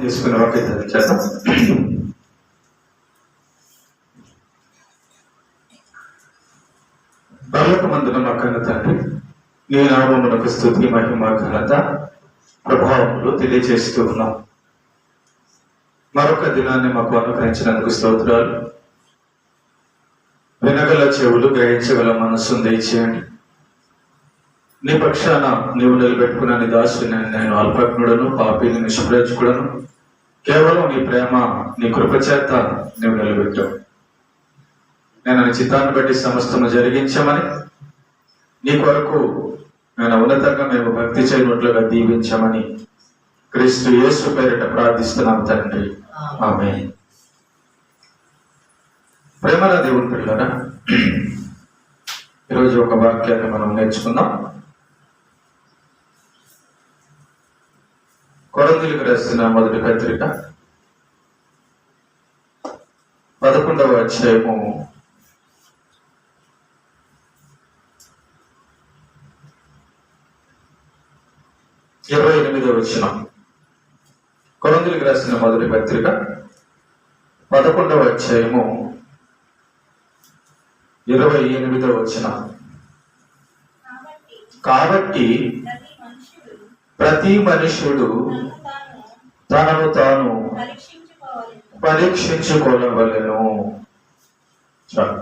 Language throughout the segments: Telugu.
తీసుకుని వాక్యం చేద్దాం. పరలోకమందున మా కన్న తండ్రి, నీ నామమునకు స్తుతి మహిమ ఘనత ప్రభావములు తెలియజేస్తూ ఉన్నాం. మరొక దినాన్ని మాకు అనుగ్రహించినందుకు స్తోత్రాలు. వినగల చెవులు, గ్రహించగల మనస్సును దయచేయండి. నీ పక్షాన నీవు నిలబెట్టుకున్న నీ దాసుని నేను అల్పజ్ఞుడను, పాపిని, నిష్ప్రయోజకుడను. కేవలం నీ ప్రేమ, నీ కృపచేత నీవు నిలబెట్టావు. నేను నీ చిత్తాన్ని బట్టి సమస్తము జరిగించమని, నీ కొరకు నేను ఉన్నతంగా మేము భక్తి చేయనట్లుగా దీవించమని క్రీస్తు యేసు పేరిట ప్రార్థిస్తున్నాం తండ్రి, ఆమేన్. ప్రేమల దేవుని పిల్లరా, ఈరోజు ఒక వాక్యాన్ని మనం నేర్చుకుందాం. కొరింథీయులకు రాసిన మొదటి పత్రిక 11వ అధ్యాయము 28వ వచనం. కొరింథీయులకు రాసిన మొదటి పత్రిక 11వ అధ్యాయము 28వ వచనం. కాబట్టి ప్రతి మనుష్యుడు తనను తాను పరీక్షించుకోవలెను. చాలు.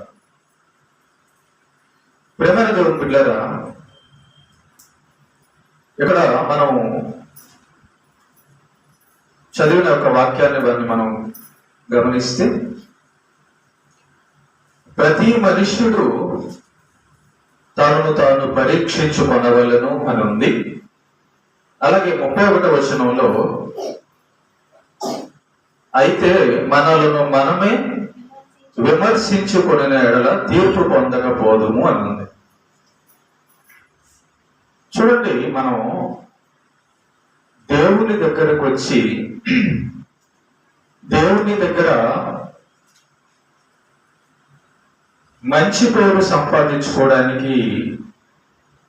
ప్రేమైన దేవుని బిడ్డలారా, ఇక్కడ మనం చదివిన ఒక వాక్యాన్ని మనం గమనిస్తే, ప్రతి మనుష్యుడు తనను తాను పరీక్షించుకొనవలెను అని ఉంది. అలాగే 31వ వచనంలో అయితే మనలను మనమే విమర్శించుకునే ఎడల తీర్పు పొందకపోదుము అని ఉంది. చూడండి, మనం దేవుని దగ్గరకు వచ్చి దేవుని దగ్గర మంచి పేరు సంపాదించుకోవడానికి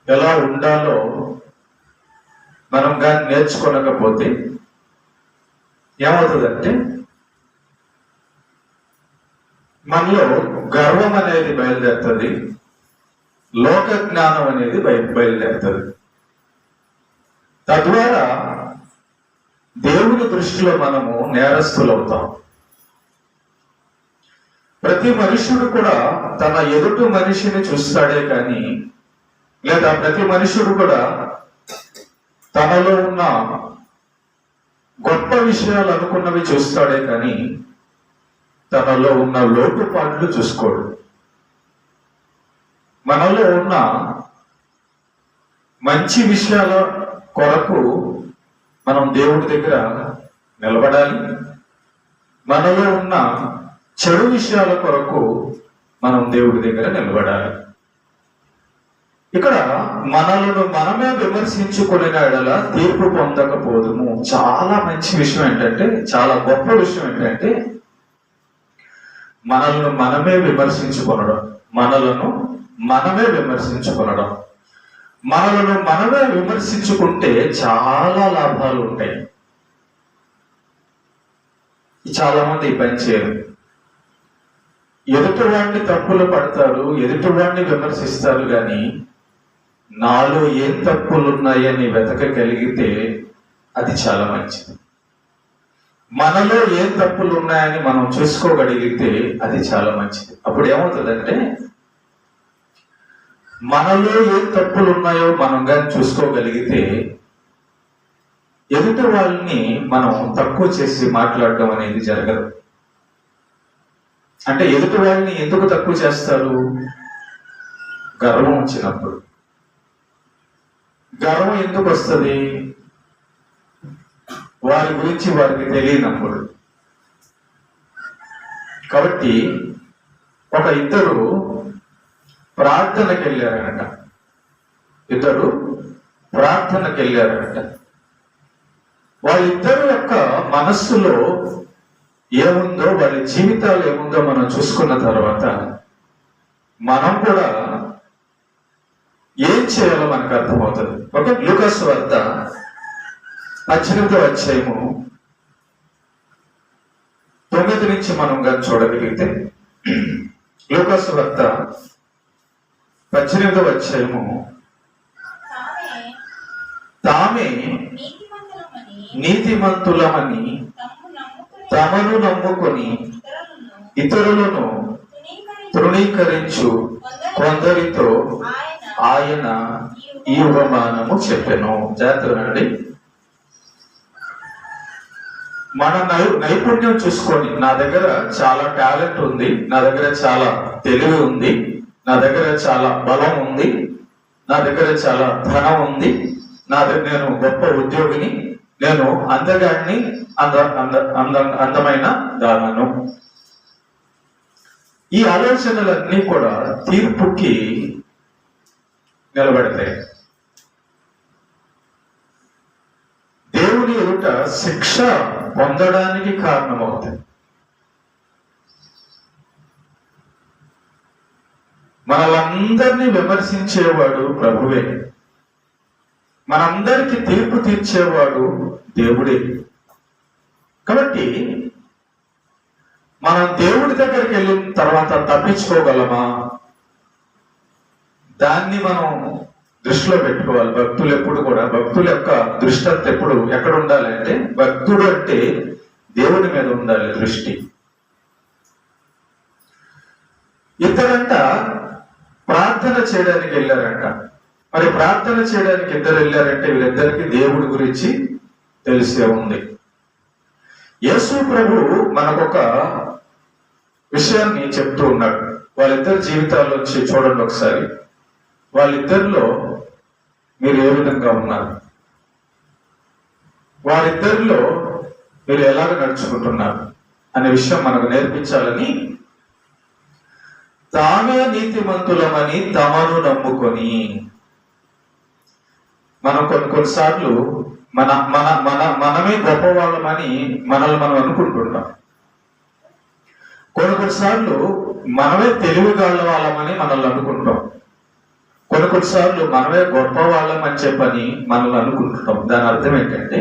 ఎలా ఉండాలో మనం కానీ నేర్చుకోనకపోతే ఏమవుతుందంటే, మనలో గర్వం అనేది బయలుదేరుతుంది, లోక జ్ఞానం అనేది బయలుదేరుతుంది. తద్వారా దేవుని దృష్టిలో మనము నేరస్తులవుతాం. ప్రతి మనుషుడు కూడా తన ఎదుటి మనిషిని చూస్తాడే కానీ, లేదా ప్రతి మనుషుడు కూడా తనలో ఉన్న గొప్ప విషయాలు అనుకున్నవి చూస్తాడే కానీ తనలో ఉన్న లోటుపాట్లు చూసుకోడు. మనలో ఉన్న మంచి విషయాల కొరకు మనం దేవుడి దగ్గర నిలబడాలి. మనలో ఉన్న చెడు విషయాల కొరకు మనం దేవుడి దగ్గర నిలబడాలి. ఇక్కడ మనలను మనమే విమర్శించుకునే ఎడల తీర్పు పొందకపోదుము. చాలా మంచి విషయం ఏంటంటే, చాలా గొప్ప విషయం ఏంటంటే, మనల్ని మనమే విమర్శించుకొనడం. మనలను మనమే విమర్శించుకొనడం. మనలను మనమే విమర్శించుకుంటే చాలా లాభాలు ఉంటాయి. చాలా మంది ఈ పని చేయరు. ఎదుటివాడిని తప్పులు పడతారు, ఎదుటివాడిని విమర్శిస్తారు, కానీ నాలో ఏం తప్పులున్నాయని వెతకగలిగితే అది చాలా మంచిది. మనలో ఏం తప్పులు ఉన్నాయని మనం చూసుకోగలిగితే అది చాలా మంచిది. అప్పుడు ఏమవుతుందంటే, మనలో ఏం తప్పులు ఉన్నాయో మనం కానీ చూసుకోగలిగితే ఎదుటి వాళ్ళని మనం తక్కువ చేసి మాట్లాడడం అనేది జరగదు. అంటే ఎదుటి వాళ్ళని ఎందుకు తక్కువ చేస్తారు? గర్వం వచ్చినప్పుడు. గర్వం ఎందుకు వస్తుంది? వారి గురించి వారికి తెలియనప్పుడు. కాబట్టి ఒక ఇద్దరు ప్రార్థనకి వెళ్ళారనట. వాళ్ళిద్దరు యొక్క మనస్సులో ఏముందో, వారి జీవితాలు ఏముందో మనం చూసుకున్న తర్వాత మనం కూడా ఏం చేయాలో మనకు అర్థమవుతుంది. ఓకే, లూకాసు వార్త 18వ అధ్యాయము 9 నుంచి మనం కానీ చూడగలిగితే, లూకాసు వార్త 18వ అధ్యాయము, తామే నీతిమంతులమని తమను నమ్ముకొని ఇతరులను తృణీకరించు కొందరితో ఆయన ఈ ఉపమానము చెప్పెను. జాగ్రత్తనండి. మన నైపుణ్యం చూసుకొని, నా దగ్గర చాలా టాలెంట్ ఉంది, నా దగ్గర చాలా తెలివి ఉంది, నా దగ్గర చాలా బలం ఉంది, నా దగ్గర చాలా ధనం ఉంది, నేను గొప్ప ఉద్యోగిని, నేను అందగాడిని, అందమైన దానను. ఈ ఆలోచనలన్నీ కూడా తీర్పుకి నిలబడతాయి. దేవుని ఎదుట శిక్ష పొందడానికి కారణమవుతాయి. మనలందరినీ విమర్శించేవాడు ప్రభువే, మనందరికీ తీర్పు తీర్చేవాడు దేవుడే. కాబట్టి మనం దేవుడి దగ్గరికి వెళ్ళిన తర్వాత తప్పించుకోగలమా? దాన్ని మనం దృష్టిలో పెట్టుకోవాలి. భక్తులు ఎప్పుడు కూడా, భక్తుల యొక్క దృష్టి అంతా ఎప్పుడు ఎక్కడ ఉండాలి అంటే, భక్తుడు అంటే దేవుని మీద ఉండాలి దృష్టి. ఇద్దరంట ప్రార్థన చేయడానికి వెళ్ళారంట. మరి ప్రార్థన చేయడానికి ఇద్దరు వెళ్ళారంటే వీళ్ళిద్దరికి దేవుడి గురించి తెలిసే ఉంది. యేసు ప్రభు మనకొక విషయాన్ని చెప్తూ ఉన్నాడు. వాళ్ళిద్దరి జీవితాల్లోంచి చూడండి ఒకసారి. వాళ్ళిద్దరిలో మీరు ఏ విధంగా ఉన్నారు, వారిద్దరిలో మీరు ఎలాగ నడుచుకుంటున్నారు అనే విషయం మనకు నేర్పించాలని, తామే నీతిమంతులమని తమను నమ్ముకొని, మనం కొన్నిసార్లు మనమే గొప్పవాళ్ళమని మనల్ని మనం అనుకుంటుంటాం. కొన్నిసార్లు మనమే తెలివిగాళ్ళ వాళ్ళమని మనల్ని అనుకుంటాం. కొన్నిసార్లు మనమే గొప్ప వాళ్ళమని చెప్పని మనల్ని అనుకుంటున్నాం. దాని అర్థం ఏంటంటే,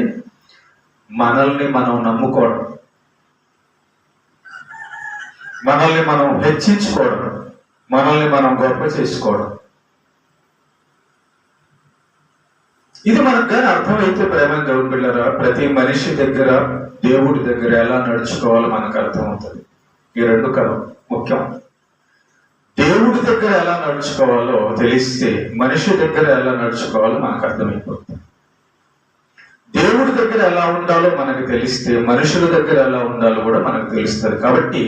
మనల్ని మనం నమ్ముకోవడం, మనల్ని మనం హెచ్చించుకోవడం, మనల్ని మనం గొప్ప చేసుకోవడం. ఇది మనకు కానీ అర్థమైతే, ప్రేమ దేవుని బిడ్డలారా, ప్రతి మనిషి దగ్గర దేవుడి దగ్గర ఎలా నడుచుకోవాలో మనకు అర్థమవుతుంది. ఈ రెండు కదా ముఖ్యం. దేవుడి దగ్గర ఎలా నడుచుకోవాలో తెలిస్తే మనిషి దగ్గర ఎలా నడుచుకోవాలో మనకు అర్థమైపోతుంది. దేవుడి దగ్గర ఎలా ఉండాలో మనకు తెలిస్తే మనుషుల దగ్గర ఎలా ఉండాలో కూడా మనకు తెలుస్తుంది. కాబట్టి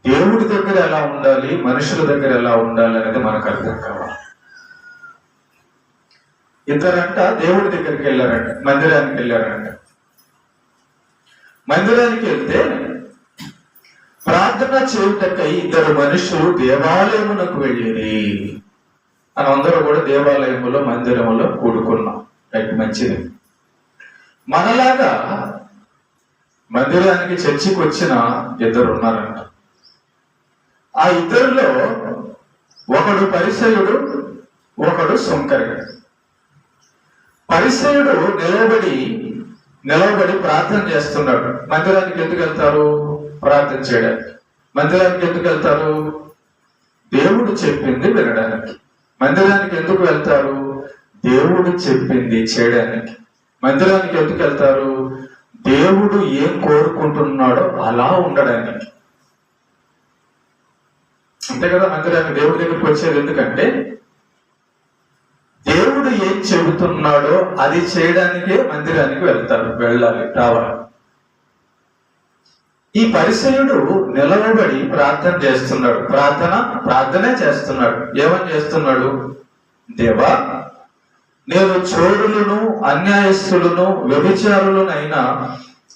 దేవుడి దగ్గర ఎలా ఉండాలి, మనుషుల దగ్గర ఎలా ఉండాలి అనేది మనకు అర్థం కావాలి. ఇద్దరంట దేవుడి దగ్గరికి వెళ్ళారంట, మందిరానికి వెళ్ళారంట. మందిరానికి వెళ్తే ప్రార్థన చేయుటకై ఇద్దరు మనుషులు దేవాలయమునకు వెళ్ళిరి. మనం అందరూ కూడా దేవాలయములో, మందిరములో కూడుకున్నాం. రైట్, మంచిది. మనలాగా మందిరానికి చర్చికి వచ్చిన ఇద్దరు ఉన్నారంట. ఆ ఇద్దరిలో ఒకడు పరిసయుడు, ఒకడు సుంకరుడు. పరిసయుడు నిలవబడి ప్రార్థన చేస్తున్నాడు. మందిరానికి ఎందుకు వెళ్తారు? ప్రార్థన చేయడానికి. మందిరానికి ఎందుకు వెళ్తారు? దేవుడు చెప్పింది వినడానికి. మందిరానికి ఎందుకు వెళ్తారు? దేవుడు చెప్పింది చేయడానికి. మందిరానికి ఎందుకు వెళ్తారు? దేవుడు ఏం కోరుకుంటున్నాడో అలా ఉండడానికి. అంతే కదా. మందిరానికి, దేవుడి దగ్గరికి వచ్చేది ఎందుకంటే దేవుడు ఏం చెబుతున్నాడో అది చేయడానికే మందిరానికి వెళ్ళాలి, రావాలి. ఈ పరిసయుడు నిలవబడి ప్రార్థన చేస్తున్నాడు. ప్రార్థనే చేస్తున్నాడు. ఏమని చేస్తున్నాడు? దేవా, నేను చోరులను, అన్యాయస్తులను, వ్యభిచారులనైనా,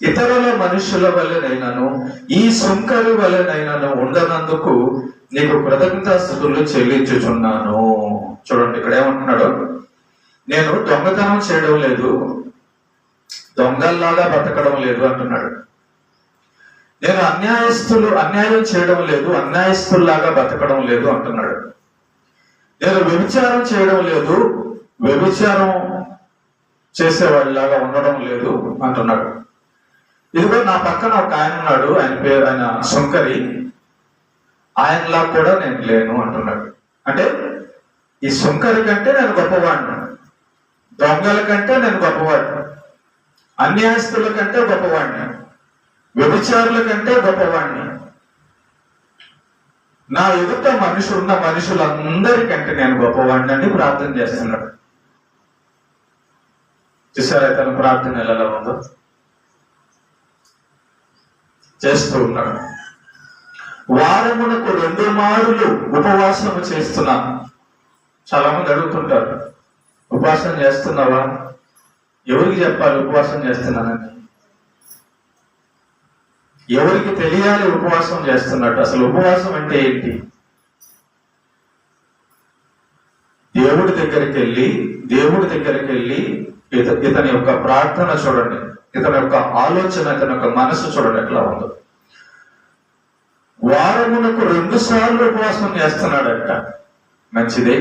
ఇతరుల మనుషుల వల్లనైనాను, ఈ సుంకరి వల్లనైనాను ఉండనందుకు నీకు కృతజ్ఞతాస్తుతులు చెల్లించుచున్నాను. చూడండి ఇక్కడ ఏమంటున్నాడు? నేను దొంగతనం చేయడం లేదు, దొంగల్లాగా బతకడం లేదు అంటున్నాడు. నేను అన్యాయం చేయడం లేదు, అన్యాయస్తుల్లాగా బతకడం లేదు అంటున్నాడు. నేను వ్యభిచారం చేయడం లేదు, వ్యభిచారం చేసేవాడిలాగా ఉండడం లేదు అంటున్నాడు. ఇదిగో నా పక్కన ఒక ఆయన ఉన్నాడు, ఆయన శంకరి, ఆయనలా కూడా నేను లేను అంటున్నాడు. అంటే ఈ శంకరి కంటే నేను గొప్పవాడిని, దొంగల కంటే నేను గొప్పవాడిని, అన్యాయస్తుల కంటే గొప్పవాడిని, వ్యభిచారుల కంటే గొప్పవాడిని, నా ఎదుట ఉన్న మనుషులందరికంటే నేను గొప్పవాడిని అని ప్రార్థన చేస్తున్నాడు. చూసారా తన ప్రార్థన ఎలా ఉందో? చేస్తూ ఉన్నాడు. వారమునకు 2 మారులు ఉపవాసము చేస్తున్నాను. చాలా మంది అడుగుతుంటారు, ఉపవాసం చేస్తున్నావా? ఎవరికి చెప్పాలి ఉపవాసం చేస్తున్నానని? ఎవరికి తెలియాలి ఉపవాసం చేస్తున్నట్టు? అసలు ఉపవాసం అంటే ఏంటి? దేవుడి దగ్గరికి వెళ్ళి ఇతని యొక్క ప్రార్థన చూడండి, ఇతని యొక్క ఆలోచన, ఇతని యొక్క మనసు చూడండి ఎట్లా ఉందో. వారమునకు 2 సార్లు ఉపవాసం చేస్తున్నాడట. మంచిదే.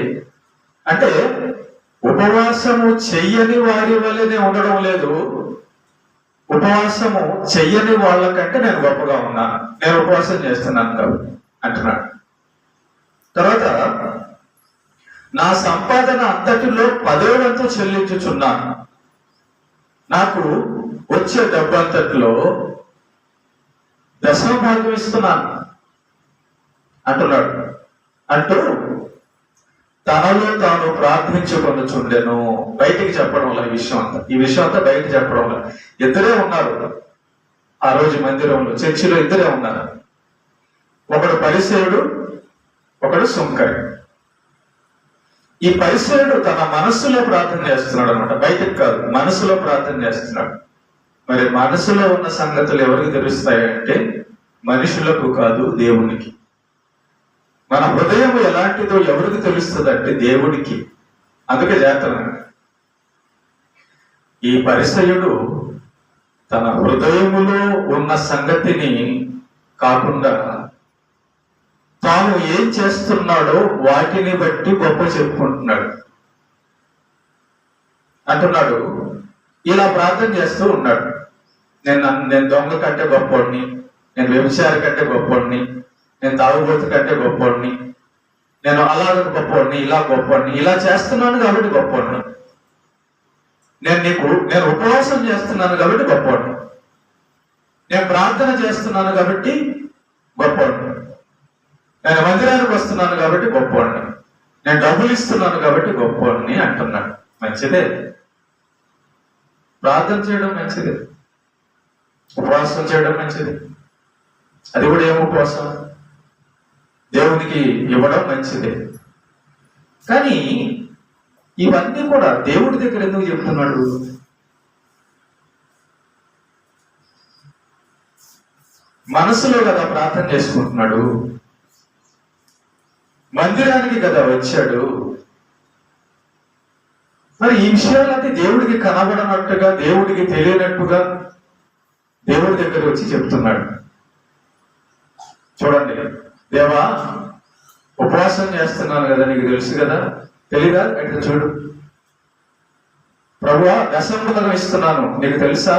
అంటే ఉపవాసము చెయ్యని వారి వల్లనే ఉండడం లేదు, ఉపవాసము చెయ్యని వాళ్ళకంటే నేను గొప్పగా ఉన్నాను, నేను ఉపవాసం చేస్తున్నాను కాబట్టి అంటున్నాడు. తర్వాత నా సంపాదన అంతటిలో 10వ వంతు చెల్లించుచున్నాను, నాకు వచ్చే డబ్బంతటిలో 10వ భాగం ఇస్తున్నాను అంటున్నాడు. అంటూ తనలో తాను ప్రార్థించుకొనుచుండెను. బయటికి చెప్పడం వల్ల ఈ విషయం అంతా బయట చెప్పడం వల్ల. ఇద్దరే ఉన్నారు ఆ రోజు మందిరంలో, చర్చిలో ఇద్దరే ఉన్నారు. ఒకడు పరిసేయుడు, ఒకడు సుంకరి. ఈ పరిసేయుడు తన మనస్సులో ప్రార్థన చేస్తున్నాడు అనమాట, బయటికి కాదు, మనసులో ప్రార్థన చేస్తున్నాడు. మరి మనసులో ఉన్న సంగతులు ఎవరికి తెలుస్తాయంటే మనుషులకు కాదు, దేవునికి. మన హృదయం ఎలాంటిదో ఎవరికి తెలుస్తుందంటే దేవుడికి. అందుకే చేస్తున్నాడు. ఈ పరిసయుడు తన హృదయములో ఉన్న సంగతిని కాకుండా తాను ఏం చేస్తున్నాడో వాటిని బట్టి గొప్ప చెప్పుకుంటున్నాడు. అంటున్నాడు, ఇలా ప్రార్థన చేస్తూ ఉన్నాడు, నేను దొంగ కంటే గొప్పవాడిని, నేను వ్యభిచారి కంటే గొప్పవాడిని, నేను తాగుబోతు కంటే గొప్పవాడిని, నేను అలాగ గొప్పవాడిని, ఇలా గొప్పవాడిని, ఇలా చేస్తున్నాను కాబట్టి గొప్పవాడిని, నేను ఉపవాసం చేస్తున్నాను కాబట్టి గొప్పవాడిని, నేను ప్రార్థన చేస్తున్నాను కాబట్టి గొప్పవాడిని, నేను మందిరానికి వస్తున్నాను కాబట్టి గొప్పవాడిని, నేను డబ్బులు ఇస్తున్నాను కాబట్టి గొప్పవాడిని అంటున్నాడు. మంచిదే, ప్రార్థన చేయడం మంచిదే, ఉపవాసం చేయడం మంచిది. అది కూడా ఏం ఉపవాసం? దేవునికి ఇవ్వడం మంచిదే. కానీ ఇవన్నీ కూడా దేవుడి దగ్గర ఎందుకు చెప్తున్నాడు? మనసులో కదా ప్రార్థన చేసుకుంటున్నాడు, మందిరానికి కదా వచ్చాడు. మరి ఈ విషయాలన్నీ దేవుడికి కనబడనట్టుగా, దేవుడికి తెలియనట్టుగా దేవుడి దగ్గర వచ్చి చెప్తున్నాడు. చూడండి, దేవా ఉపవాసం చేస్తున్నాను కదా, నీకు తెలుసు కదా, తెలీదా? అంటే చూడు, ప్రభువా 10వ భాగం ఇస్తున్నాను, నీకు తెలుసా?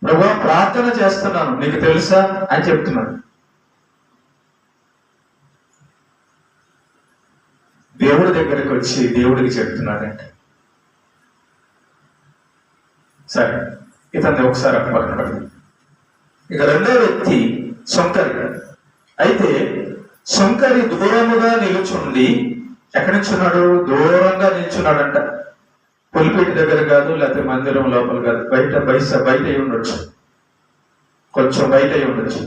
ప్రభువా ప్రార్థన చేస్తున్నాను, నీకు తెలుసా అని చెప్తున్నాడు. దేవుడి దగ్గరికి వచ్చి దేవుడికి చెప్తున్నాడంటే సరే, ఇతన్ని ఒకసారి పక్కన. ఇక 2వ వ్యక్తి శంకరి. అయితే శంకరి దూరముగా నిలుచుండి, ఎక్కడి నుంచున్నాడు? దూరంగా నిల్చున్నాడంట. పులిపేట దగ్గర కాదు, లేకపోతే మందిరం లోపల కాదు, బయట అయి ఉండొచ్చు, కొంచెం బయట అయి ఉండొచ్చు.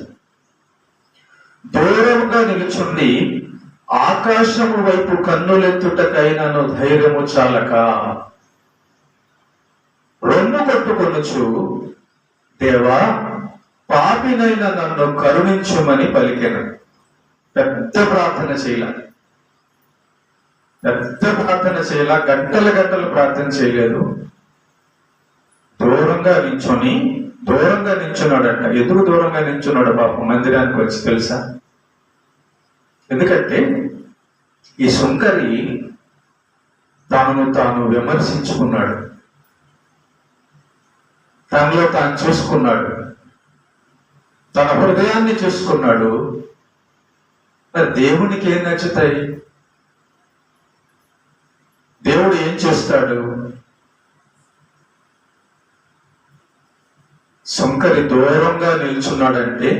దూరముగా నిలుచుండి ఆకాశము వైపు కన్నులెత్తుటకైనను ధైర్యము చాలక రొమ్ము కొట్టుకొనుచు, దేవా పాపినైన నన్ను కరుణించుమని పలికెను. పెద్ద ప్రార్థన చేయాల, గంటలు ప్రార్థన చేయలేదు. దూరంగా నించున్నాడంట. ఎందుకు దూరంగా నించున్నాడు పాపం మందిరానికి వచ్చి తెలుసా? ఎందుకంటే ఈ శంకరి తాను విమర్శించుకున్నాడు. తనలో తాను చూసుకున్నాడు, తన హృదయాన్ని చూసుకున్నాడు. మరి దేవునికి ఏం నచ్చుతాయి? దేవుడు ఏం చేస్తాడు? సుంకరి దూరంగా నిల్చున్నాడంటే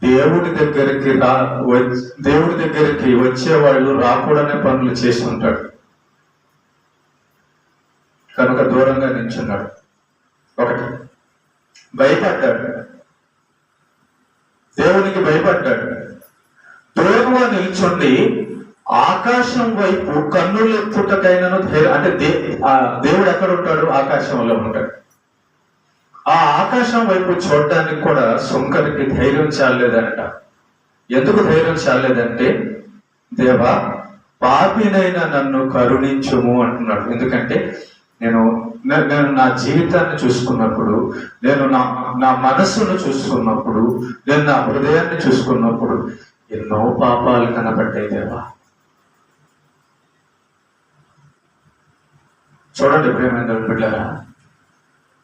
దేవుడి దగ్గరికి వచ్చేవాళ్ళు రాకూడనే పనులు చేసి ఉంటాడు కనుక దూరంగా నిల్చున్నాడు. ఒకటి, భయపడ్డాడు, దేవునికి భయపడ్డాడు. దూరంగా నిల్చుండి ఆకాశం వైపు కన్నులెత్తుటకైనను అంటే దేవుడు ఎక్కడ ఉంటాడు? ఆకాశంలో ఉంటాడు. ఆ ఆకాశం వైపు చూడడానికి కూడా సుంకరికి ధైర్యం చాలేదంట. ఎందుకు ధైర్యం చాలేదంటే, దేవా పాపినైన నన్ను కరుణించుము అంటున్నాడు. ఎందుకంటే నేను నా జీవితాన్ని చూసుకున్నప్పుడు, నేను నా మనస్సును చూసుకున్నప్పుడు, నేను నా హృదయాన్ని చూసుకున్నప్పుడు ఎన్నో పాపాలు కనబడ్డాయి దేవా. చూడండి ప్రియమైన బిడ్డలారా,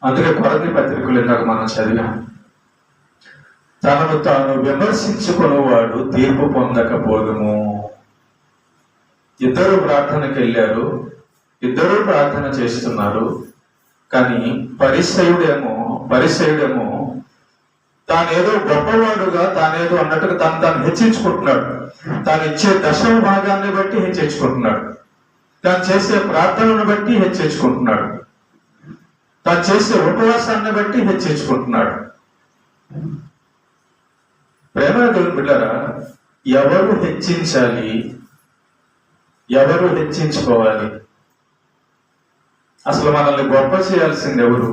అందుకే కొరింథీ పత్రికలు ఇందాక మనం చదివాం. తనను తాను విమర్శించుకునేవాడు తీర్పు పొందకపోదుము. ఇద్దరు ప్రార్థనకి వెళ్ళారు, ఇద్దరు ప్రార్థన చేస్తున్నారు. కానీ పరిసయుడేమో తానేదో గొప్పవాడుగా, తానేదో అన్నట్టుగా తాను హెచ్చించుకుంటున్నాడు. తాను ఇచ్చే దశమ భాగాన్ని బట్టి హెచ్చించుకుంటున్నాడు, తాను చేసే ప్రార్థనను బట్టి హెచ్చించుకుంటున్నాడు, తాను చేసే ఉపవాసాన్ని బట్టి హెచ్చించుకుంటున్నాడు. ప్రేమ బిడ్డలారా, ఎవరు హెచ్చించాలి, ఎవరు హెచ్చించుకోవాలి? అసలు మనల్ని గొప్ప చేయాల్సింది ఎవరు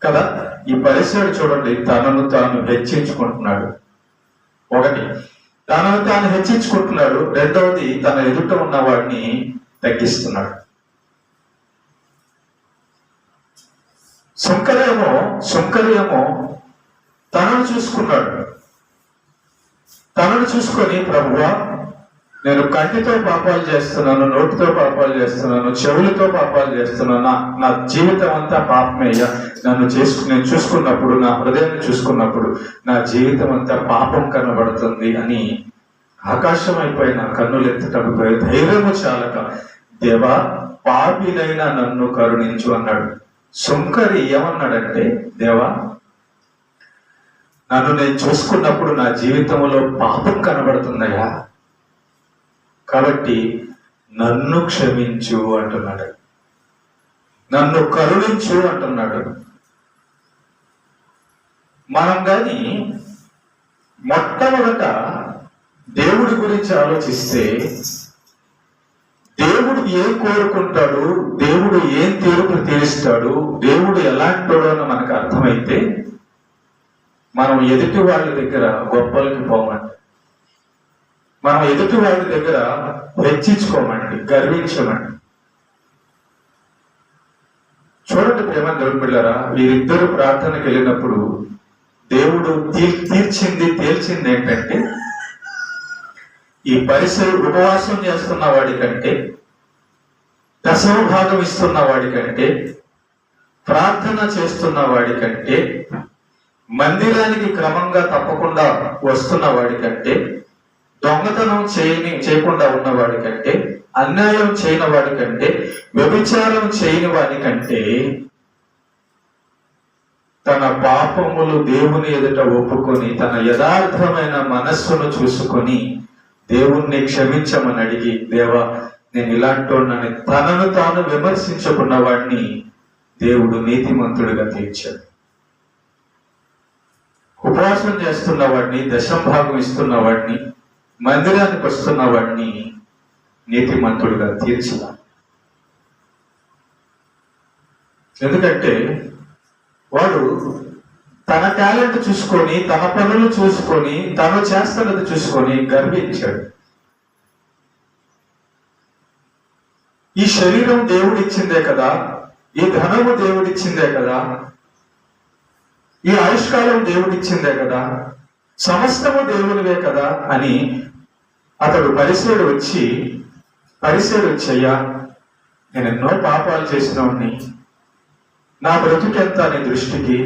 కదా? ఈ పరిసరుడు చూడండి, తనను తాను హెచ్చించుకుంటున్నాడు. ఒకటి, తనను తాను హెచ్చించుకుంటున్నాడు. రెండవది, తన ఎదుట ఉన్న వాడిని తగ్గిస్తున్నాడు. సుంకరేమో తనను చూసుకున్నాడు. తనను చూసుకొని, ప్రభువా నేను కంటితో పాపాలు చేస్తున్నాను, నోటితో పాపాలు చేస్తున్నాను, చెవులతో పాపాలు చేస్తున్నాను, నా జీవితం అంతా పాపమేయ్యా. నేను చూసుకున్నప్పుడు, నా హృదయాన్ని చూసుకున్నప్పుడు నా జీవితం అంతా పాపం కనబడుతుంది అని ఆకాశం అయిపోయిన కన్నులెత్తటకు ధైర్యము చాలక, దేవా పాపినైనా నన్ను కరుణించు అన్నాడు. సుంకరి ఏమన్నాడంటే, దేవా నన్ను నేను చూసుకున్నప్పుడు నా జీవితంలో పాపం కనబడుతుందయ్యా, కాబట్టి నన్ను క్షమించు అంటున్నాడు, నన్ను కరుణించు అంటున్నాడు. మనం కానీ మొట్టమొదట దేవుడి గురించి ఆలోచిస్తే, దేవుడు ఏం కోరుకుంటాడు, దేవుడు ఏం తీర్పు తీరుస్తాడు, దేవుడు ఎలాంటోడో అని మనకు అర్థమైతే మనం ఎదుటి వాళ్ళ దగ్గర గొప్పలకి పోమండి, మనం ఎదుటి వాళ్ళ దగ్గర హెచ్చించుకోమండి, గర్వించమండి. చూడండి ప్రేమ బిడ్డలారా, వీరిద్దరు ప్రార్థనకి వెళ్ళినప్పుడు దేవుడు తేల్చింది ఏంటంటే, ఈ పరిసరుడు ఉపవాసం చేస్తున్న వాడి కంటే, దశమ భాగం ఇస్తున్న వాడి కంటే, ప్రార్థన చేస్తున్న వాడి కంటే, మందిరానికి క్రమంగా తప్పకుండా వస్తున్న వాడి కంటే, దొంగతనం చేయకుండా ఉన్నవాడి కంటే, అన్యాయం చేయని వాడి కంటే, వ్యభిచారం చేయని వాడి కంటే, తన పాపములు దేవుని ఎదుట ఒప్పుకొని, తన యథార్థమైన మనస్సును చూసుకొని దేవుణ్ణి క్షమించమని అడిగి, దేవా నేను ఇలాంటోనని తనను తాను విమర్శించుకున్న వాడిని దేవుడు నీతిమంతుడిగా తీర్చాడు. ఉపవాసం చేస్తున్న వాడిని, దశంభాగం ఇస్తున్న వాడిని, మందిరానికి వస్తున్న వాడిని నీతిమంతుడిగా తీర్చిన. ఎందుకంటే వాడు తన టాలెంట్ చూసుకొని, తన పనులు చూసుకొని, తను చేస్తున్నది చూసుకొని గర్వించాడు. ఈ శరీరం దేవుడిచ్చిందే కదా, ఈ ధనము దేవుడిచ్చిందే కదా, ఈ ఆయుష్కాలం దేవుడిచ్చిందే కదా, సమస్తము దేవునివే కదా అని అతడు పరిసరుడు వచ్చి, అయ్యా నేను ఎన్నో పాపాలు చేసినవాడిని, నా బ్రతుకెంత నీ దృష్టికి,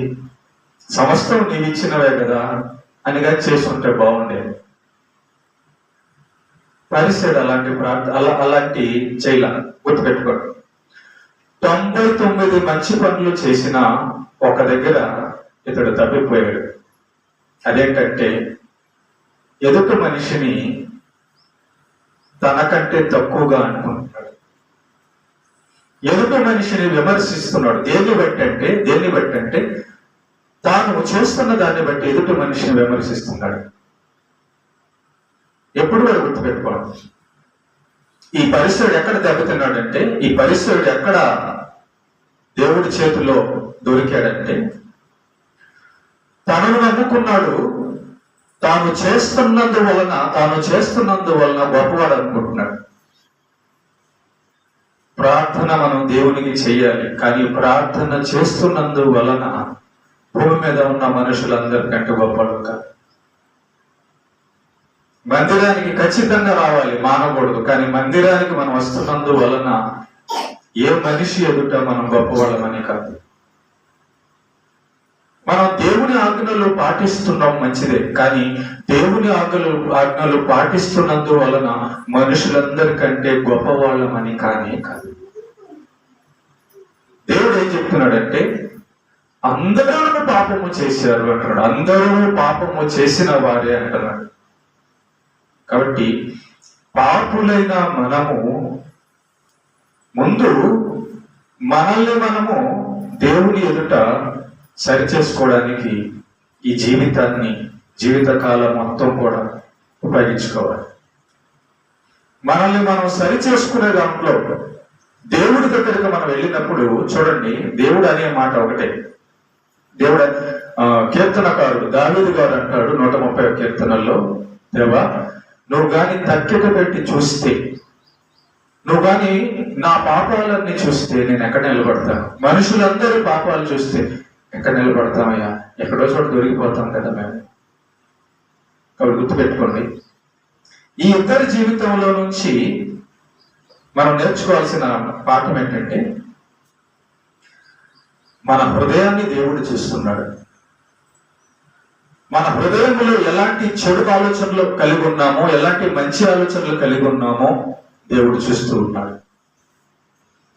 సమస్తం నీవు ఇచ్చినవే కదా అనిగా చేసుకుంటే బాగుండేది. పరిస్థితి అలాంటి చేయలే. గుర్తుపెట్టుకోండి, 99 మంచి పనులు చేసిన ఒక దగ్గర ఇతడు తప్పిపోయాడు. అదేంటంటే ఎదుటి మనిషిని తనకంటే తక్కువగా అనుకుంటున్నాడు. ఎదుటి మనిషిని విమర్శిస్తున్నాడు. దేన్ని బట్టి అంటే తాను చూస్తున్న దాన్ని బట్టి ఎదుటి మనిషిని విమర్శిస్తున్నాడు. ఎప్పుడు వాడు గుర్తుపెట్టుకోండి, ఈ పరిస్థితుడు ఎక్కడ దెబ్బతిన్నాడంటే, ఈ పరిస్థితుడు ఎక్కడ దేవుడి చేతుల్లో దొరికాడంటే, తనను నమ్ముకున్నాడు. తాను చేస్తున్నందువలన గొప్పవాడు అనుకుంటున్నాడు. ప్రార్థన మనం దేవునికి చెయ్యాలి, కానీ ప్రార్థన చేస్తున్నందువలన భూమి మీద ఉన్న మనుషులందరికంటే గొప్పవాడు కాదు. మందిరానికి ఖచ్చితంగా రావాలి, మానకూడదు, కానీ మందిరానికి మనం వస్తున్నందువలన ఏ మనిషి ఎదుట మనం గొప్పవాళ్ళమని కాదు. మనం దేవుని ఆజ్ఞలు పాటిస్తున్నాం మంచిదే, కానీ దేవుని ఆజ్ఞలు పాటిస్తున్నందువలన మనుషులందరికంటే గొప్పవాళ్ళమని కానీ కాదు. దేవుడు ఏం చెప్తున్నాడంటే, అందరూ పాపము చేశారు అంటున్నాడు. అందరూ పాపము చేసిన వారే అంటున్నాడు. కాబట్టి పాపులైన మనము ముందు మనల్ని మనము దేవుని ఎదుట సరిచేసుకోవడానికి ఈ జీవితకాలం మొత్తం కూడా ఉపయోగించుకోవాలి. మనల్ని మనం సరిచేసుకునే దాంట్లో దేవుడి దగ్గరికి మనం వెళ్ళినప్పుడు చూడండి, దేవుడు అనే మాట ఒకటే. దేవుడు కీర్తనకారుడు దావీదు గారు అంటాడు 130వ కీర్తనల్లో, దేవా నువ్వు గాని తక్కిట పెట్టి చూస్తే, నువ్వు గాని నా పాపాలన్నీ చూస్తే నేను ఎక్కడ నిలబడతాను? మనుషులందరి పాపాలు చూస్తే ఎక్కడ నిలబడతామయ్యా? ఎక్కడో చోట దొరికిపోతాం కదా మేము. కాబట్టి గుర్తుపెట్టుకోండి, ఈ ఇద్దరి జీవితంలో నుంచి మనం నేర్చుకోవాల్సిన పాఠం ఏంటంటే, మన హృదయాన్ని దేవుడు చూస్తున్నాడు. మన హృదయంలో ఎలాంటి చెడు ఆలోచనలు కలిగి ఉన్నామో, ఎలాంటి మంచి ఆలోచనలు కలిగి ఉన్నామో దేవుడు చూస్తూ ఉన్నాడు.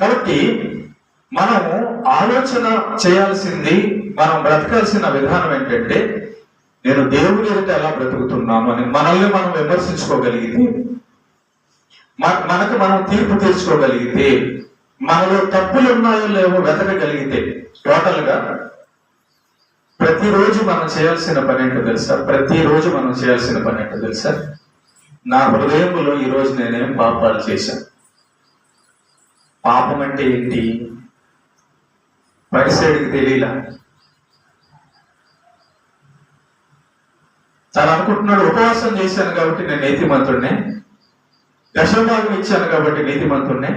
కాబట్టి మనము ఆలోచన చేయాల్సింది, మనం బ్రతకాల్సిన విధానం ఏంటంటే, నేను దేవుని ఎదుట ఎలా బ్రతుకుతున్నాను అని మనల్ని మనం విమర్శించుకోగలిగితే, మనకు మనం తీర్పు తీర్చుకోగలిగితే, మనలో తప్పులు ఉన్నాయో లేవో వెతకగలిగితే, టోటల్ గా ప్రతిరోజు మనం చేయాల్సిన పని ఏంటో తెలుసా? నా హృదయంలో ఈరోజు నేనేం పాపాలు చేశాను. పాపం అంటే ఏంటి? పరిసైడికి తెలియలా. తను అనుకుంటున్నాడు, ఉపవాసం చేశాను కాబట్టి నేను నీతిమంతుడినే, దశభాగం ఇచ్చాను కాబట్టి నీతిమంతుడినే,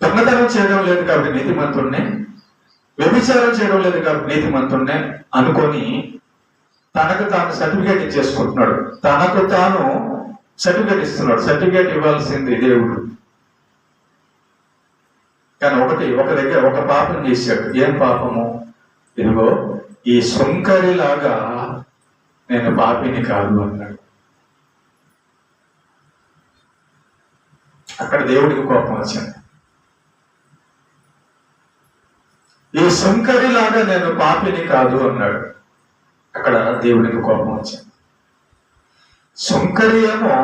దొంగతనం చేయడం లేదు కాబట్టి నీతిమంతుడినే, వ్యభిచారం చేయడం లేదు కాబట్టి నీతిమంతుడినే అనుకొని తనకు తాను సర్టిఫికేట్ ఇచ్చేసుకుంటున్నాడు. తనకు తాను సర్టిఫికేట్ ఇస్తున్నాడు. సర్టిఫికేట్ ఇవ్వాల్సింది దేవుడు. కానీ ఒక దగ్గర ఒక పాపం చేశాడు. ఏం పాపము? ఇదిగో ఈ సుంకరిలాగా నేను పాపిని కాదు అన్నాడు. అక్కడ దేవుడికి కోపం వచ్చింది. ఈ సుంకరిలాగా నేను పాపిని కాదు అన్నాడు. అక్కడ దేవుడికి కోపం వచ్చింది. సుంకరి ఏమో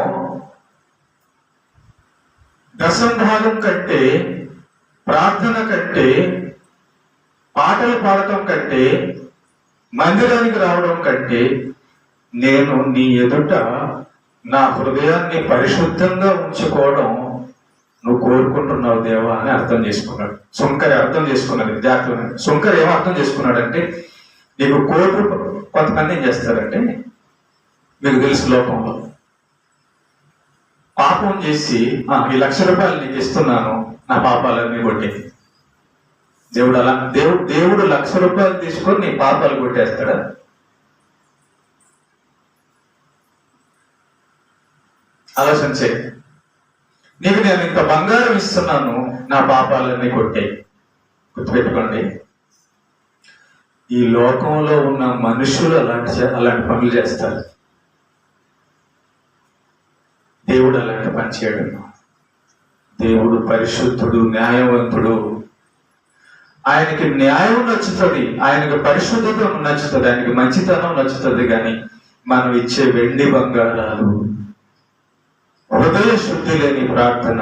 దశంభాగం కంటే, ప్రార్థన కంటే, పాటలు పాడటం కంటే, మందిరానికి రావడం కంటే, నేను నీ ఎదుట నా హృదయాన్ని పరిశుద్ధంగా ఉంచుకోవడం నువ్వు కోరుకుంటున్నావు దేవా అని అర్థం చేసుకున్నాడు. సుంకరి అర్థం చేసుకున్నది. జాగ్రత్త. సుంకరి ఏమో అర్థం చేసుకున్నాడంటే, నీకు కోట్లు కొంతమంది ఏం చేస్తారంటే, మీకు తెలుసు లోకంలో పాపం చేసి ఈ 1,00,000 రూపాయలు నీకు ఇస్తున్నాను, నా పాపాలన్నీ కొట్టేది. దేవుడు 1,00,000 రూపాయలు తీసుకొని నీ పాపాలు కొట్టేస్తాడా? ఆలోచన చేయి. నీకు నేను ఇంత బంగారం ఇస్తున్నాను, నా పాపాలన్నీ కొట్టే. గుర్తుపెట్టుకోండి, ఈ లోకంలో ఉన్న మనుషులు అలాంటి పనులు చేస్తారు. దేవుడు అలాంటి పని చేయడం. దేవుడు పరిశుద్ధుడు, న్యాయవంతుడు. ఆయనకి న్యాయం నచ్చుతుంది, ఆయనకి పరిశుద్ధత నచ్చుతుంది, ఆయనకి మంచితనం నచ్చుతుంది. కానీ మనం ఇచ్చే వెండి బంగారాలు, హృదయ శుద్ధి లేని ప్రార్థన,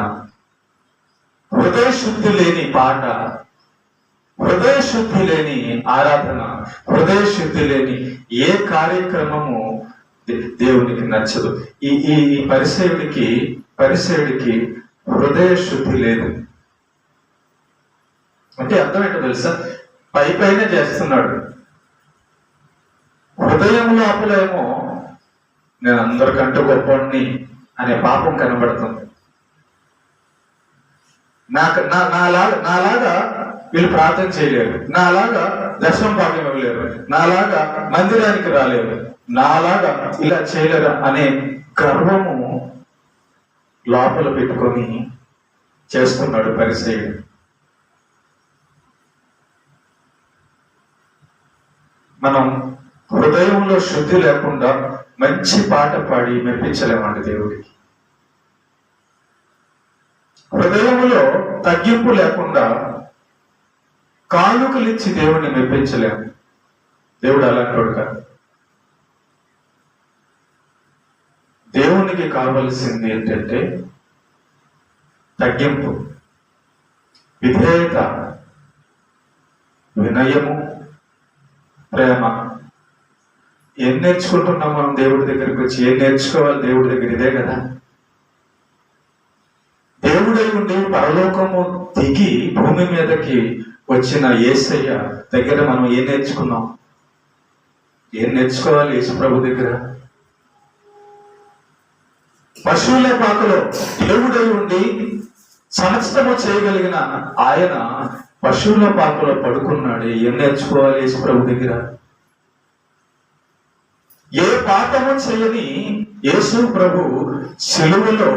హృదయ శుద్ధి లేని పాట, హృదయ శుద్ధి లేని ఆరాధన, హృదయ శుద్ధి లేని ఏ కార్యక్రమము దేవునికి నచ్చదు. ఈ పరిసయుడికి హృదయ శుద్ధి లేదు. అంటే అర్థం ఏంటో తెలుసా? పైన చేస్తున్నాడు, హృదయంలో అప్పులేమో నేను అందరికంటే గొప్పవాడిని అనే పాపం కనబడుతుంది. నాలాగా వీళ్ళు ప్రార్థన చేయలేరు, నాలాగా దర్శనం భాగ్యం ఇవ్వలేరు, నాలాగా మందిరానికి రాలేరు, నాలాగా ఇలా చేయలేరు అనే గర్వము లోపల పెట్టుకొని చేస్తున్నాడు పరిసయ్యుడు. మనం హృదయంలో శుద్ధి లేకుండా మంచి పాట పాడి మెప్పించలేమండి దేవుడికి. హృదయంలో తగ్గింపు లేకుండా కానుకలిచ్చి దేవుడిని మెప్పించలేము. దేవుడు అలాంటి కాదు. దేవునికి కావలసింది ఏంటంటే తగ్గింపు, విధేయత, వినయము, ప్రేమ. ఏం నేర్చుకుంటున్నాం మనం దేవుడి దగ్గరికి వచ్చి? ఏం నేర్చుకోవాలి దేవుడి దగ్గర? ఇదే కదా. దేవుడై ఉండి పరలోకము దిగి భూమి మీదకి వచ్చిన యేసయ్య దగ్గర మనం ఏం నేర్చుకున్నాం? ఏం నేర్చుకోవాలి యేసు ప్రభు దగ్గర? పశువుల పాకలో దేవుడై ఉండి సమస్తము చేయగలిగిన ఆయన పశువుల పాకలో పడుకున్నాడు. ఏం నేర్చుకోవాలి యేసు ప్రభు దగ్గర? ఏ పాపము చేయని యేసు ప్రభు సిలువలో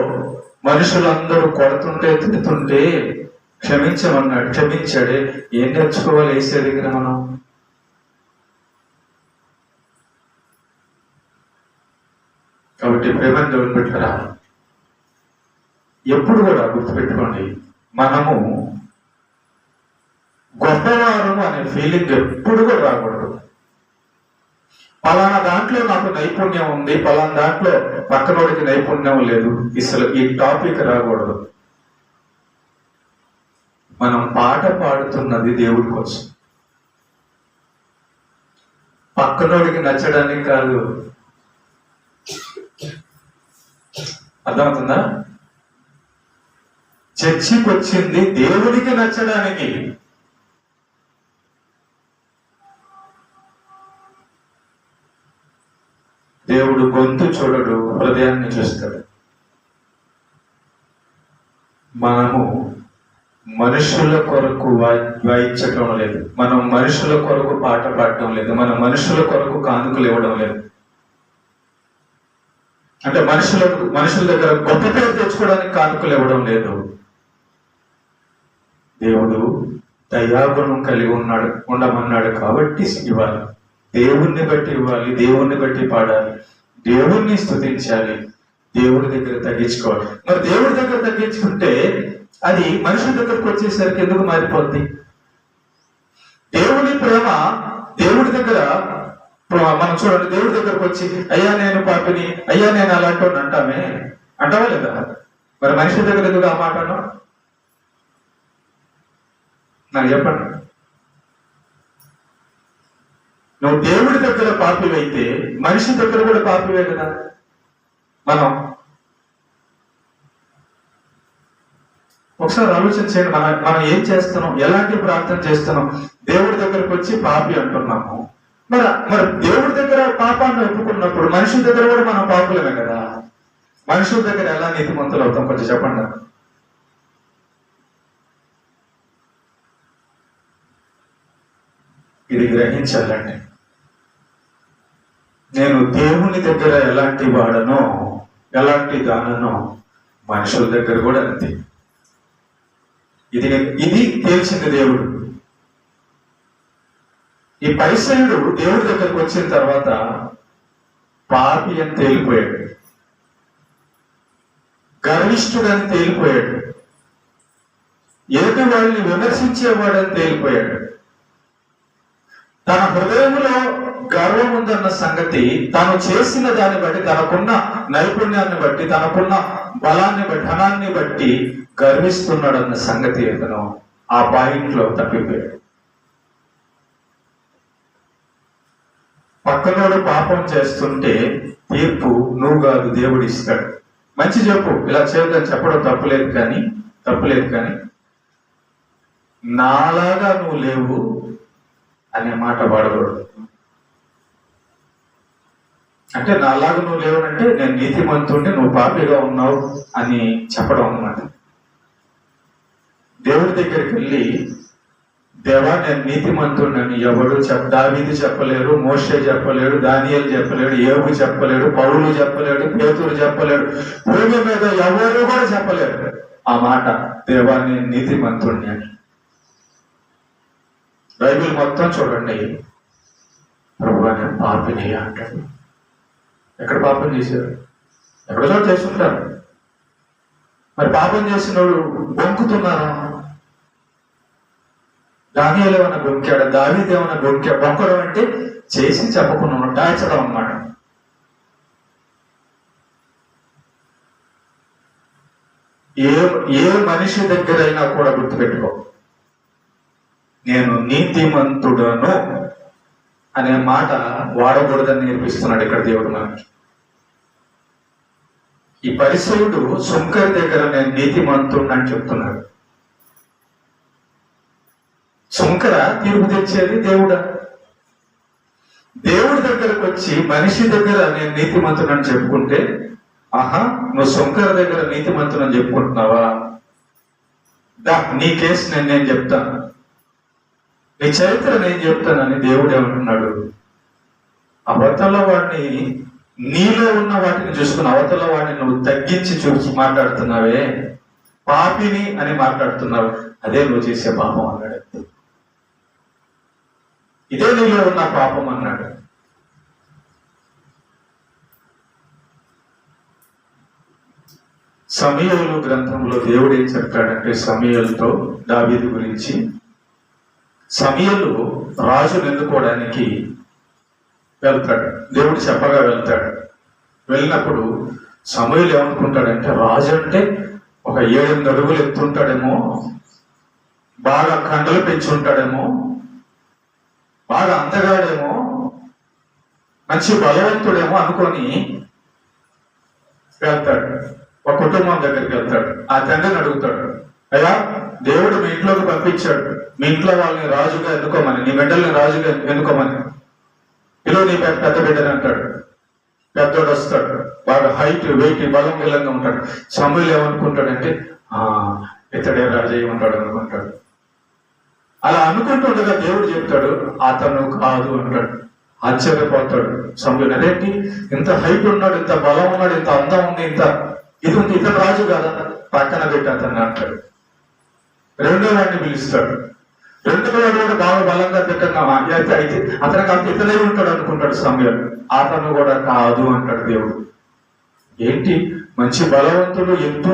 మనుషులందరూ కొడుతుంటే తిడుతుంటే క్షమించమన్నాడు, క్షమించాడే. ఏం నేర్చుకోవాలి యేసు దగ్గర మనం? కాబట్టి ప్రేమను దేవుని పెట్టరా, ఎప్పుడు కూడా గుర్తుపెట్టుకోండి, మనము గొప్పవారము అనే ఫీలింగ్ ఎప్పుడు కూడా రాకూడదు. పలానా దాంట్లో నాకు నైపుణ్యం ఉంది, పలానా దాంట్లో పక్కనోడికి నైపుణ్యం లేదు, అసలు ఈ టాపిక్ రాకూడదు. మనం పాట పాడుతున్నది దేవుడి కోసం, పక్కనోడికి నచ్చడానికి కాదు. అర్థమవుతుందా? చర్చికి వచ్చింది దేవుడికి నచ్చడానికి. దేవుడు గొంతు చూడడు, హృదయాన్ని చూస్తాడు. మనము మనుషుల కొరకు వాయించటం లేదు, మనం మనుషుల కొరకు పాట పాడటం లేదు, మనం మనుషుల కొరకు కానుకలు ఇవ్వడం లేదు. అంటే మనుషుల దగ్గర గొప్ప పేరు తెచ్చుకోవడానికి కానుకలు ఇవ్వడం లేదు. దేవుడు దయాగుణం కలిగి ఉండమన్నాడు కాబట్టి ఇవ్వాలి. దేవుణ్ణి బట్టి ఇవ్వాలి, దేవుణ్ణి బట్టి పాడాలి, దేవుణ్ణి స్తుతించాలి, దేవుడి దగ్గర తగ్గించుకోవాలి. మరి దేవుడి దగ్గర తగ్గించుకుంటే అది మనుషుల దగ్గరకు వచ్చేసరికి ఎందుకు మారిపోద్ది? దేవుని ప్రేమ దేవుడి దగ్గర మనం చూడండి, దేవుడి దగ్గరకు వచ్చి అయ్యా నేను పాపిని, అయ్యా నేను అలాంటి అంటావా లేదా? మరి మనిషి దగ్గర ఎందుకు ఆ మాట అన్నావు? నాకు చెప్పండి. నువ్వు దేవుడి దగ్గర పాపివైతే మనిషి దగ్గర కూడా పాపివే కదా. మనం ఒకసారి ఆలోచన చేయండి. మనం ఏం చేస్తున్నాం, ఎలాంటి ప్రార్థన చేస్తున్నాం? దేవుడి దగ్గరకు వచ్చి పాపి అంటున్నాము. మరి దేవుడి దగ్గర పాపాన్ని ఒప్పుకున్నప్పుడు మనుషుల దగ్గర కూడా మనం పాపులమే కదా. మనుషుల దగ్గర ఎలా నీతిమంతులు అవుతాం? కొంచెం చెప్పండి. ఇది గ్రహించాలండి. నేను దేవుని దగ్గర ఎలాంటి వాడనో, ఎలాంటి దాననో మనుషుల దగ్గర కూడా అంతే. ఇది తేల్చింది దేవుడు. ఈ పరిసయుడు దేవుడి దగ్గరకు వచ్చిన తర్వాత పాపి అని తేలిపోయాడు, గర్విష్ఠుడని తేలిపోయాడు, ఎదుటి వాళ్ళని విమర్శించేవాడని తేలిపోయాడు. తన హృదయంలో గర్వం ఉందన్న సంగతి తాను చేసిన దాన్ని బట్టి, తనకున్న నైపుణ్యాన్ని బట్టి, తనకున్న బలాన్ని బట్టి, ధనాన్ని బట్టి గర్విస్తున్నాడన్న సంగతి అతను ఆ పాయింట్లో తప్పిపోయాడు. పక్కనోడు పాపం చేస్తుంటే తీర్పు నువ్వు కాదు దేవుడు ఇస్తాడు. మంచి చెప్పు, ఇలా చేయొద్దని చెప్పడం తప్పులేదు కానీ నాలాగా నువ్వు లేవు అనే మాట వాడకూడదు. అంటే నాలాగా నువ్వు లేవనంటే నేను నీతిమంతుంటే నువ్వు పాపిగా ఉన్నావు అని చెప్పడం అన్నమాట. దేవుడి దగ్గరికి వెళ్ళి, దేవా నేను నీతిమంతుడని ఎవడు దావీదు చెప్పలేడు, మోషే చెప్పలేడు, దానియేలు చెప్పలేడు, యోబు చెప్పలేడు, పౌలు చెప్పలేడు, పేతురు చెప్పలేడు, భూమి మీద ఎవరు కూడా చెప్పలేరు ఆ మాట, దేవా నేను నీతిమంతుడిని అని. బైబిల్ మొత్తం చూడండి, ప్రభువా నేను పాపిని అంటాడు. ఎక్కడ పాపం చేశారు? ఎక్కడో చోట చేస్తుంటారు. మరి పాపం చేసిన వాడు బొంకుతున్నారా? దానియేలు ఏమైనా బొంకాడా? దావీదు ఏమైనా బొంకడం అంటే చేసి చెప్పకుండా దాచడం అన్నమాట. ఏ మనిషి దగ్గరైనా కూడా గుర్తుపెట్టుకో, నేను నీతిమంతుడను అనే మాట వాడకూడదని నేర్పిస్తున్నాడు ఇక్కడ దేవుడు మనకి. ఈ పరిసయుడు సుంకరి దగ్గర నేను నీతిమంతుడు అని చెప్తున్నాడు. సుంకర తీర్పు తెచ్చేది దేవుడా? దేవుడి దగ్గరకు వచ్చి మనిషి దగ్గర నేను నీతిమంతుడని చెప్పుకుంటే, ఆహా నువ్వు సుంకర దగ్గర నీతిమంతుడని చెప్పుకుంటున్నావా? నీ కేసు నేను చెప్తాను, నీ చరిత్ర నేను చెప్తానని దేవుడు ఏమంటున్నాడు? అవతల వాడిని, నీలో ఉన్న వాటిని చూసుకుని అవతల వాడిని నువ్వు తగ్గించి చూసి మాట్లాడుతున్నావే, పాపిని అని మాట్లాడుతున్నావు, అదే నువ్వు చేసే పాపం అన్నాడు. ఇదే నీలో ఉన్న పాపం అన్నాడు. సమూయేలు గ్రంథంలో దేవుడు ఏం చెప్తాడంటే, సమూయేలుతో దావీదు గురించి, సమూయేలు రాజును ఎన్నుకోవడానికి వెళ్తాడు. దేవుడు చెప్పగా వెళ్తాడు. వెళ్ళినప్పుడు సమూయేలు ఏమనుకుంటాడంటే, రాజు అంటే ఒక 7-8 అడుగులు ఎత్తుంటాడేమో, బాగా కండలు పెంచుంటాడేమో, బాగా అందగాడేమో, మంచి బలవంతుడేమో అనుకొని వెళ్తాడు. ఒక కుటుంబం దగ్గరికి వెళ్తాడు. ఆ తండ్రిని అడుగుతాడు, అయ్యా దేవుడు మీ ఇంట్లోకి పంపించాడు, మీ ఇంట్లో వాళ్ళని రాజుగా ఎన్నుకోమని, నీ బిడ్డల్ని రాజుగా ఎన్నుకోమని, ఇలా నీ పెద్ద బిడ్డని అంటాడు. పెద్దోడు వస్తాడు, బాగా హైట్ వెయిట్ బలం బలంగా ఉంటాడు. సమూయేలు ఏమనుకుంటాడంటే, ఇతడే రాజు ఉంటాడు అనుకుంటాడు. అలా అనుకుంటుండగా దేవుడు చెప్తాడు, అతను కాదు అంటాడు. ఆశ్చర్యపోతాడు సమూయేలు. అదేంటి ఇంత హైట్ ఉన్నాడు, ఇంత బలం ఉన్నాడు, ఇంత అందం ఉంది, ఇంత ఇది ఉంది, ఇతను రాజు కాదా? పక్కన పెట్టి అతన్ని అంటాడు. రెండో వాడిని పిలుస్తాడు. రెండో వాడు కూడా బాగా బలంగా తిట్టంగా అయితే అతనికి అంత ఇతనే ఉంటాడు అనుకుంటాడు సమూయేలు. అతను కూడా కాదు అంటాడు దేవుడు. ఏంటి మంచి బలవంతుడు, ఎత్తు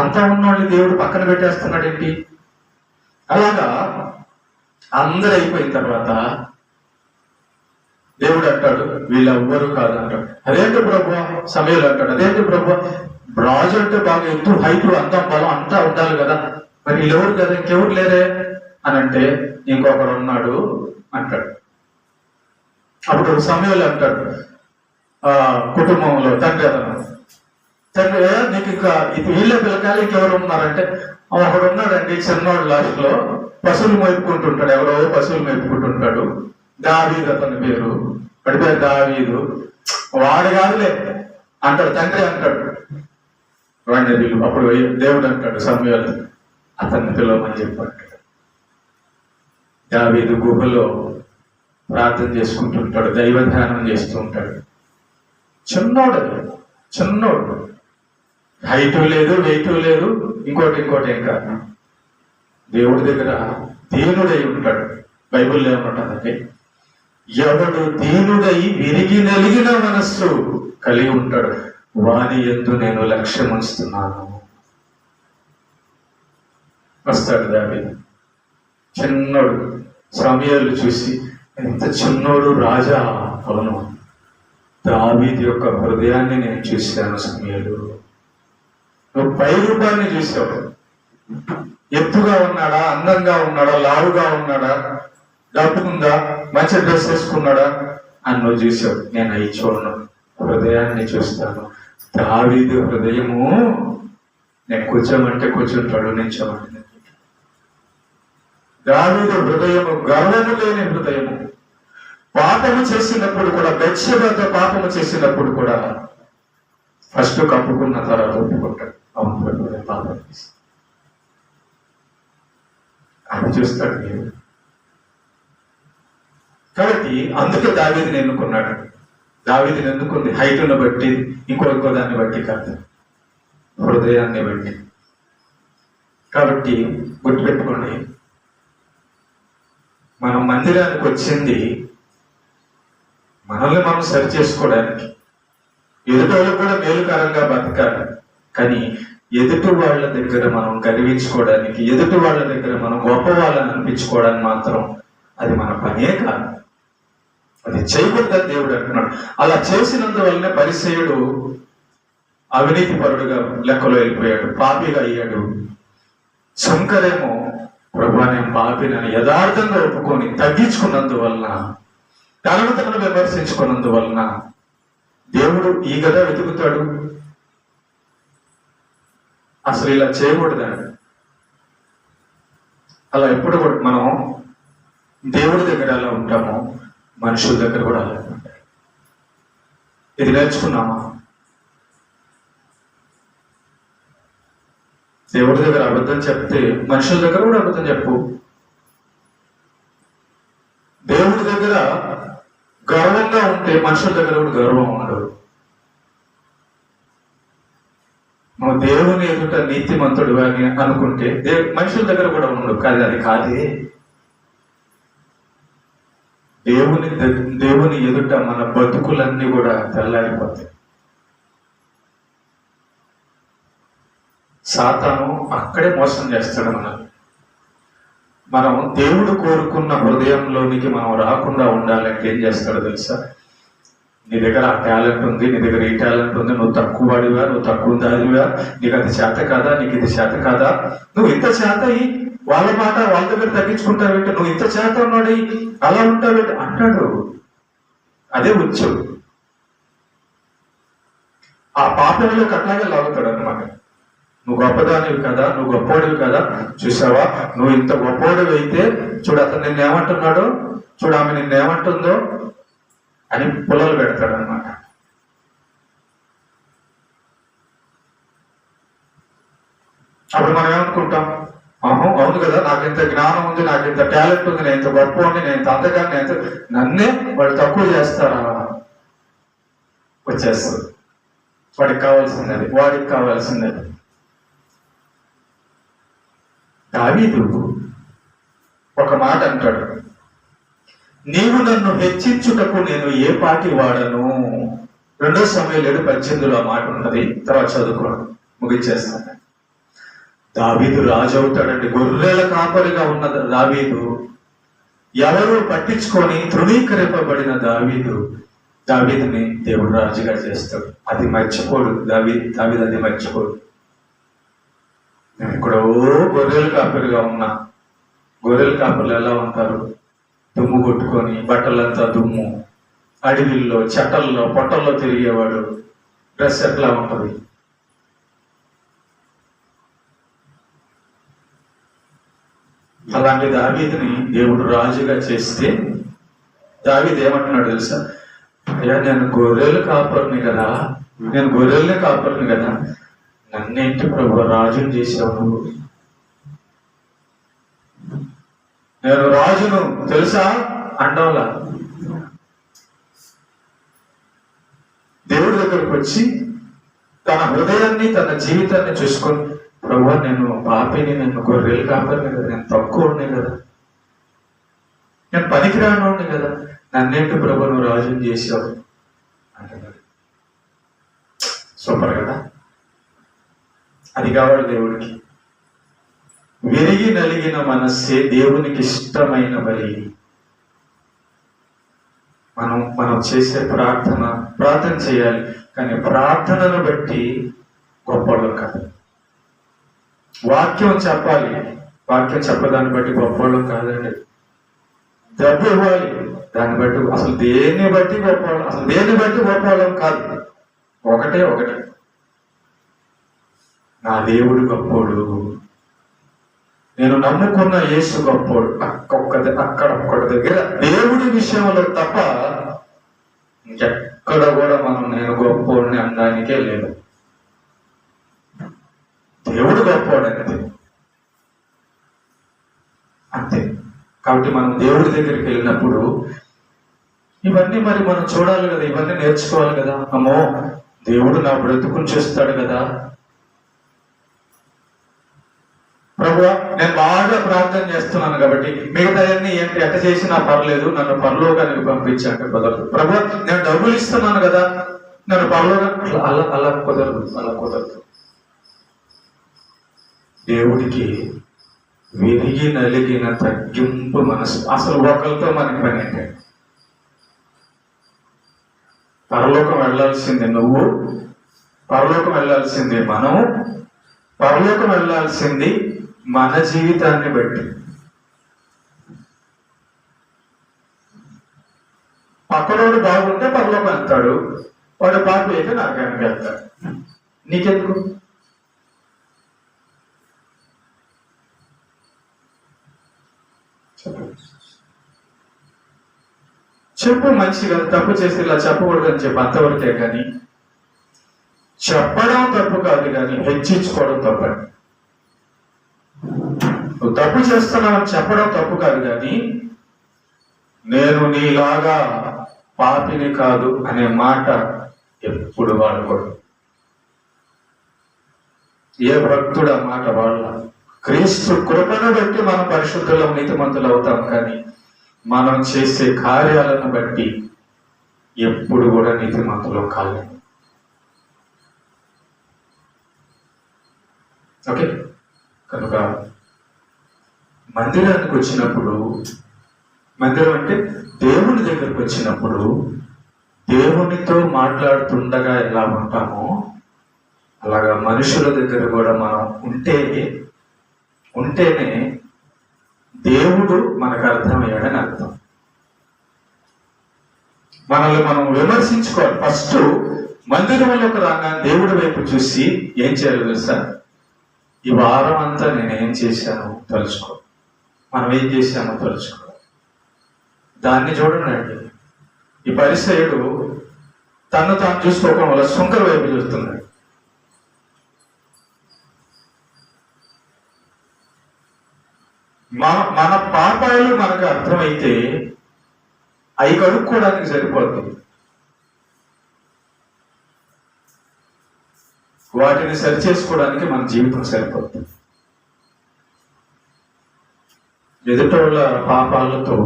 అంతం ఉన్నవాళ్ళని దేవుడు పక్కన పెట్టేస్తున్నాడు ఏంటి? అలాగా అందరూ అయిపోయిన తర్వాత దేవుడు అంటాడు, వీళ్ళెవ్వరు కాదు అంటాడు. అదేంటి ప్రభు? సమూయేలు అంటాడు, అదేంటి ప్రభు? రాజు అంటే బాగా ఎత్తు హైట్ అందం బలం అంతా ఉండాలి కదా, మరి వీళ్ళెవరు కదా, ఇంకెవరు లేరే అని అంటే, ఇంకొకడు ఉన్నాడు అంటాడు. అప్పుడు సమూయేలు అంటాడు, కుటుంబంలో తండ్రి నీకు ఇంకా వీళ్ళే పిల్లకాయలు ఇంకెవరు ఉన్నారంటే, ఒకడు ఉన్నాడండి చిన్నోడు, లాస్ట్ లో పశువులు మేపుకుంటుంటాడు, ఎవరో పశువులు మేపుకుంటుంటాడు, దావీదు అతని పేరు, వాడి పేరు దావీదు. వాడు కాదులే అంటాడు తండ్రి అంటాడు. వాడిని వీళ్ళు అప్పుడు దేవుడు అంటాడు సమూయేలు, అతన్ని పిలవమని చెప్పాడు. దావీదు గుహలో ప్రార్థన చేసుకుంటుంటాడు, దైవ ధ్యానం చేస్తూ ఉంటాడు. చిన్నోడు హైటు లేదు, వెయిట్ లేదు, ఇంకోటి ఏం కాదు. దేవుడి దగ్గర దీనుడై ఉంటాడు. బైబిల్లో ఏమంటుందంటే, ఎవడు దీనుడై విరిగి నలిగిన మనస్సు కలిగి ఉంటాడు, వాని యందు నేను లక్ష్యం ఉంచుతున్నాను. వస్తాడు దావీదు, చిన్నోడు. సమూయేలు చూసి, ఎంత చిన్నోడు రాజా. అవును, దావీదు యొక్క హృదయాన్ని నేను చూశాను సమూయేలు. నువ్వు పై రూపాన్ని చూసావు, ఎత్తుగా ఉన్నాడా, అందంగా ఉన్నాడా, లావుగా ఉన్నాడా, డబ్బు ఉందా, మంచి డ్రెస్ వేసుకున్నాడా అని నువ్వు చూసావు. నేను అవి చూడను, హృదయాన్ని చూస్తాను. దావీదు హృదయము, నేను కూర్చోమంటే కూర్చుంటాడు, నిల్చోమంటే. దావీదు హృదయము గర్వము లేని హృదయము. పాపము చేసినప్పుడు కూడా, బెత్షెబతో పాపము చేసినప్పుడు కూడా ఫస్ట్ కప్పుకున్న తర్వాత ఒప్పుకుంటాడు. అవును, పాపం చేసి అది చూస్తాడు మీరు. కాబట్టి అందుకే దావీదుని ఎన్నుకున్నాడు. దావీదుని ఎన్నుకుంది హైట్ను బట్టి, ఇంకో దాన్ని బట్టి కాదు, హృదయాన్ని బట్టి. కాబట్టి గుర్తుపెట్టుకోండి, మనం మందిరానికి వచ్చింది మనల్ని మనం సరి చేసుకోవడానికి, ఎదుటి వాళ్ళకు కూడా మేలుకరంగా బతకాలి. కానీ ఎదుటి వాళ్ళ దగ్గర మనం గర్వించుకోవడానికి, ఎదుటి వాళ్ళ దగ్గర మనం గొప్ప వాళ్ళని అనిపించుకోవడానికి మాత్రం అది మన పనే కాదు. అది చేయకూడదని దేవుడు అంటున్నాడు. అలా చేసినందువల్లనే పరిసయ్యుడు అవినీతి పరుడుగా లెక్కలో వెళ్ళిపోయాడు, పాపిగా అయ్యాడు. శంకరేమో ప్రభువా నేను పాపినని యథార్థంగా ఒప్పుకొని తగ్గించుకున్నందువలన, తనను తనను విమర్శించుకున్నందువలన దేవుడు ఈ గద వెతుకుతాడు. అసలు ఇలా చేయకూడదండి. అలా ఎప్పుడు కూడా మనం దేవుడి దగ్గర అలా ఉంటామో మనుషుల దగ్గర కూడా అలా ఉంటాయి. ఇది నేర్చుకున్నామా? దేవుడి దగ్గర అబద్ధం చెప్తే మనుషుల దగ్గర కూడా అబద్ధం చెప్పు. దేవుడి దగ్గర గర్వంగా ఉంటే మనుషుల దగ్గర కూడా గర్వం ఉండదు. నువ్వు దేవుని ఎదుట నీతిమంతుడు అని అనుకుంటే మనుషుల దగ్గర కూడా ఉండడు. కాదు, అది కాదే. దేవుని ఎదుట మన బతుకులన్నీ కూడా తెల్లారిపోతాయి. సాతాను అక్కడే మోసం చేస్తాడు మనల్ని. మనం దేవుడు కోరుకున్న హృదయంలోనికి మనం రాకుండా ఉండాలంటే ఏం చేస్తాడో తెలుసా? నీ దగ్గర ఆ టాలెంట్ ఉంది, నీ దగ్గర ఈ టాలెంట్ ఉంది, నువ్వు తక్కువ వాడివా, నువ్వు తక్కువ దానివా, నీకు అది చేత కాదా, నీకు ఇది చేత కాదా, నువ్వు ఇంత చేత వాళ్ళ మాట వాళ్ళ దగ్గర తగ్గించుకుంటావేంటి, నువ్వు ఇంత చేత ఉన్నాడు అలా ఉంటావేంటి అంటాడు. అదే వచ్చు. ఆ పాపంలోకి అట్లాగే లాగుతాడు అనమాట. నువ్వు గొప్పదానివి కదా, నువ్వు గొప్పోడివి కదా, చూసావా నువ్వు ఇంత గొప్పోడివి అయితే చూడు అతను నిన్నేమంటున్నాడు, చూడు ఆమె నిన్నేమంటుందో అని పుల్లలు పెడతాడు అనమాట. అప్పుడు మనం ఏమనుకుంటాం, అవును కదా, నాకు ఇంత జ్ఞానం ఉంది, నాకు ఇంత టాలెంట్ ఉంది, నేను ఇంత గొప్ప ఉంది, నేను ఇంత అందగాన్ని, నన్నే వాడు తక్కువ చేస్తారా? వచ్చేస్తుంది. వాడికి కావాల్సింది, వాడికి కావాల్సింది. దావీదు ఒక మాట అంటాడు, నీవు నన్ను హెచ్చించుటకు నేను ఏ పాటి వాడను. 2 సమూయేలు 7:18 ఆ మాట ఉన్నది. తర్వాత చదువుకోండి, ముగించేస్తాను. దావీదు రాజు అవుతాడండి. గొర్రెల కాపరిగా ఉన్న దావీదు, ఎవరు పట్టించుకొని తృణీకరింపబడిన దావీదుని దేవుడు రాజుగా చేస్తాడు. అది మర్చిపోడు దావీదు అది మర్చిపోడు. నేను ఎక్కడో గొర్రెల కాపరిగా ఉన్నా. గొర్రెల కాపర్లు ఎలా ఉంటారు? దుమ్ము కొట్టుకొని, బట్టలంతా దుమ్ము, అడవిల్లో చెట్టల్లో పొట్టల్లో తిరిగేవాడు. డ్రెస్ ఎట్లా ఉంటుంది? అలాంటి దావీదుని దేవుడు రాజుగా చేస్తే దావీదు ఏమంటున్నాడు తెలుసా? అయ్యా నేను గొర్రెలు కాపరిని కదా, నేను గొర్రెల్ని కాపరిని కదా, నన్నేంటి ప్రభు రాజుని చేసావు నువ్వు? నేను రాజును తెలుసా అంటంలా. దేవుడి దగ్గరకు వచ్చి తన హృదయాన్ని తన జీవితాన్ని చూసుకొని, ప్రభు నేను పాపిని, నేను గొర్రెలు కాపరిని కదా, నేను తక్కువ ఉండే కదా, నేను పనికిరాను కదా, నన్నేంటి ప్రభు నువ్వు రాజుని చేశావు అంటున్నాడు. సూపర్ కదా. అది కావాలి దేవుడికి. విరిగి నలిగిన మనస్సే దేవునికి ఇష్టమైన బలి. మనం చేసే ప్రార్థన చేయాలి, కానీ ప్రార్థనను బట్టి గొప్పవాళ్ళం కాదు. వాక్యం చెప్పాలి, వాక్యం చెప్పదాన్ని బట్టి గొప్పవాళ్ళం కాదండి. డబ్బు ఇవ్వాలి, దాన్ని బట్టి అసలు దేన్ని బట్టి గొప్పవాళ్ళం కాదు. ఒకటే నా దేవుడు గొప్పోడు, నేను నమ్ముకున్న యేసు గొప్పోడు. అక్కడ ఒక్కడి దగ్గర దేవుడి విషయంలో తప్ప ఇంకెక్కడ కూడా నేను గొప్పోడిని అనడానికే లేదు. దేవుడు గొప్పోడు అంతే. కాబట్టి మనం దేవుడి దగ్గరికి వెళ్ళినప్పుడు ఇవన్నీ మనం చూడాలి కదా, ఇవన్నీ నేర్చుకోవాలి కదా. అమ్మో, దేవుడు నా బ్రతుకుని చేస్తాడు కదా. ప్రభువా, నేను బాగా ప్రార్థన చేస్తున్నాను కాబట్టి మిగతాయన్నీ ఏంటి ఎట్ట చేసినా పర్లేదు, నన్ను పరలోకానికి పంపించాక కుదరదు. ప్రభువా, నేను డబ్బులు ఇస్తున్నాను కదా, నన్ను పరలోకానికి అలా కుదరదు. దేవుడికి విరిగి నలిగిన తగ్గింపు మనసు. అసలు ఒకరితో మనకి పని ఏంటి? పరలోకం వెళ్ళాల్సింది నువ్వు, పరలోకం వెళ్ళాల్సింది మనం, పరలోకం వెళ్ళాల్సింది మన జీవితాన్ని బట్టి. పక్కనోడు బాగుంటే పరలోకం వెళ్తాడు, వాడు బాగు అయితే నరకానికి వెళ్తాడు. నీకెందుకు? చెప్పు మంచిగా, తప్పు చేసి ఇలా చెప్పకూడదు అని చెప్పి అంతవరకే. కానీ చెప్పడం తప్పు కాదు, కానీ హెచ్చించుకోవడం తప్పండి. నువ్వు తప్పు చేస్తున్నావని చెప్పడం తప్పు కాదు, కానీ నేను నీలాగా పాపిని కాదు అనే మాట ఎప్పుడు వాడకూడదు. ఏ భక్తుడు ఆ మాట వాళ్ళ? క్రీస్తు కృపను బట్టి మనం పరిశుద్ధులం, నీతిమంతులు అవుతాం, కానీ మనం చేసే కార్యాలను బట్టి ఎప్పుడు కూడా నీతిమంతులు కాలేము. ఓకే. కనుక మందిరానికి వచ్చినప్పుడు, మందిరం అంటే దేవుని దగ్గరకు వచ్చినప్పుడు దేవునితో మాట్లాడుతుండగా ఎలా ఉంటామో అలాగా మనుషుల దగ్గర కూడా మనం ఉంటేనే దేవుడు మనకు అర్థమయ్యాడని అర్థం. మనల్ని మనం విమర్శించుకోవాలి. ఫస్ట్ మందిరంలోకి రాగానే దేవుడి వైపు చూసి ఏం చేయాలి తెలుసా? ఈ వారం అంతా నేను ఏం చేశాను తలుచుకో, మనం ఏం చేశామో తలుచుకో. దాన్ని చూడండి. ఈ పరిసయుడు తను తాను చూసుకోవడం వల్ల శుంకర వైపు చూస్తున్నాడు. మన పాపాలు మనకు అర్థమైతే అవి కడుక్కోవడానికి సరిపోతుంది. వాటిని సరి చేసుకోవడానికి మన జీవితం సరిపోతుంది. ఎదుటోళ్ళ పాపాలతో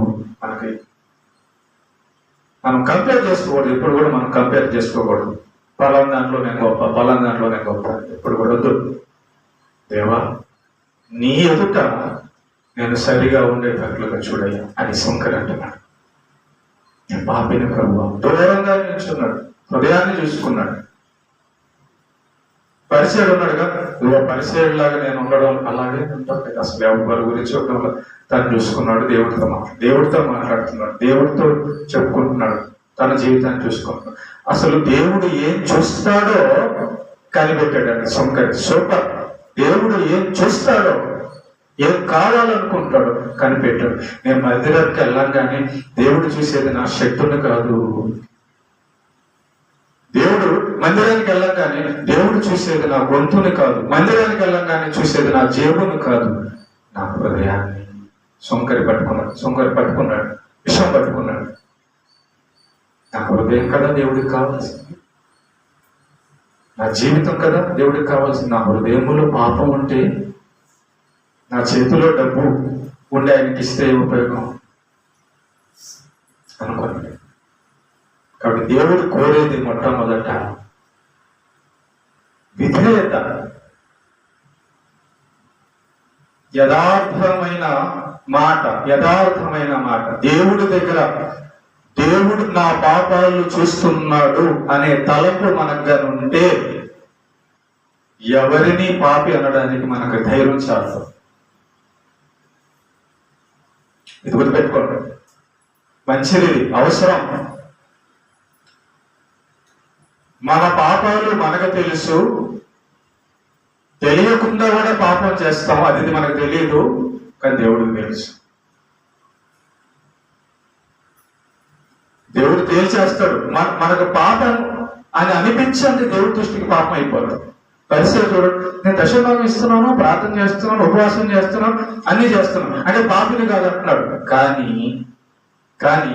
మనం కంపేర్ చేసుకోకూడదు. ఎప్పుడు కూడా మనం కంపేర్ చేసుకోకూడదు. పలానా దాంట్లో నేను గొప్ప, పలానా దాంట్లో నేను గొప్ప ఎప్పుడు కూడా వద్దు. దేవా, నీ ఎదుట నేను సరిగా ఉండేటట్లుగా చూడయ్యా అని శంకర్ అంటున్నాడు. నేను పాపిని ప్రభువా. దూరంగా నిల్చున్నాడు, హృదయాన్ని చూసుకున్నాడు. పరిచయుడు ఉన్నాడుగా, నువ్వు పరిచయుడిలాగా నేను ఉండడం అలాగే ఉంటాను. అసలు ఎవరి గురించి ఉండడం తను చూసుకున్నాడు. దేవుడితో మాట్లాడుతున్నాడు, దేవుడితో చెప్పుకుంటున్నాడు, తన జీవితాన్ని చూసుకుంటున్నాడు. అసలు దేవుడు ఏం చూస్తాడో కనిపెట్టాడు శంకర్. సూపర్. దేవుడు ఏం చూస్తాడో, ఏం కావాలనుకుంటాడో కనిపెట్టాడు. నేను మందిరానికి వెళ్ళంగానే దేవుడు చూసేది నా శక్తుని కాదు. దేవుడు మందిరానికి వెళ్ళంగానే దేవుడు చూసేది నా గొంతుని కాదు. మందిరానికి వెళ్ళంగానే చూసేది నా జేబుని కాదు, నా హృదయాన్ని. శంకరి పట్టుకున్నాడు, విషం పట్టుకున్నాడు. నా హృదయం కదా దేవుడికి కావాల్సింది, నా జీవితం కదా దేవుడికి కావాల్సింది. నా హృదయంలో పాపం ఉంటే, నా చేతిలో డబ్బు ఉండి ఆయనకి ఇస్తే ఉపయోగం. అనుకోండి. కాబట్టి దేవుడు కోరేది మొట్టమొదట విధేయత, యథార్థమైన మాట. దేవుడి దగ్గర దేవుడు నా పాపాలు చూస్తున్నాడు అనే తలంపు మనకు ఉంటే ఎవరిని పాపి అనడానికి మనకు ధైర్యం చాలు. ఇది గుర్తుపెట్టుకోండి, మంచిది, అవసరం. మన పాపాలు మనకు తెలుసు, తెలియకుండా కూడా పాపం చేస్తాం, అది మనకు తెలియదు, కానీ దేవుడికి తెలుసు. దేవుడు తేల్చేస్తాడు. మనకు పాపం అని అనిపించండి, దేవుడి దృష్టికి పాపం అయిపోతాడు. పరిస్థితి చూడండి, నేను దశభాగం ఇస్తున్నాను, ప్రార్థన చేస్తున్నాను, ఉపవాసం చేస్తున్నాను, అన్ని చేస్తున్నాను, అంటే పాపిని కాదంటున్నాడు. కానీ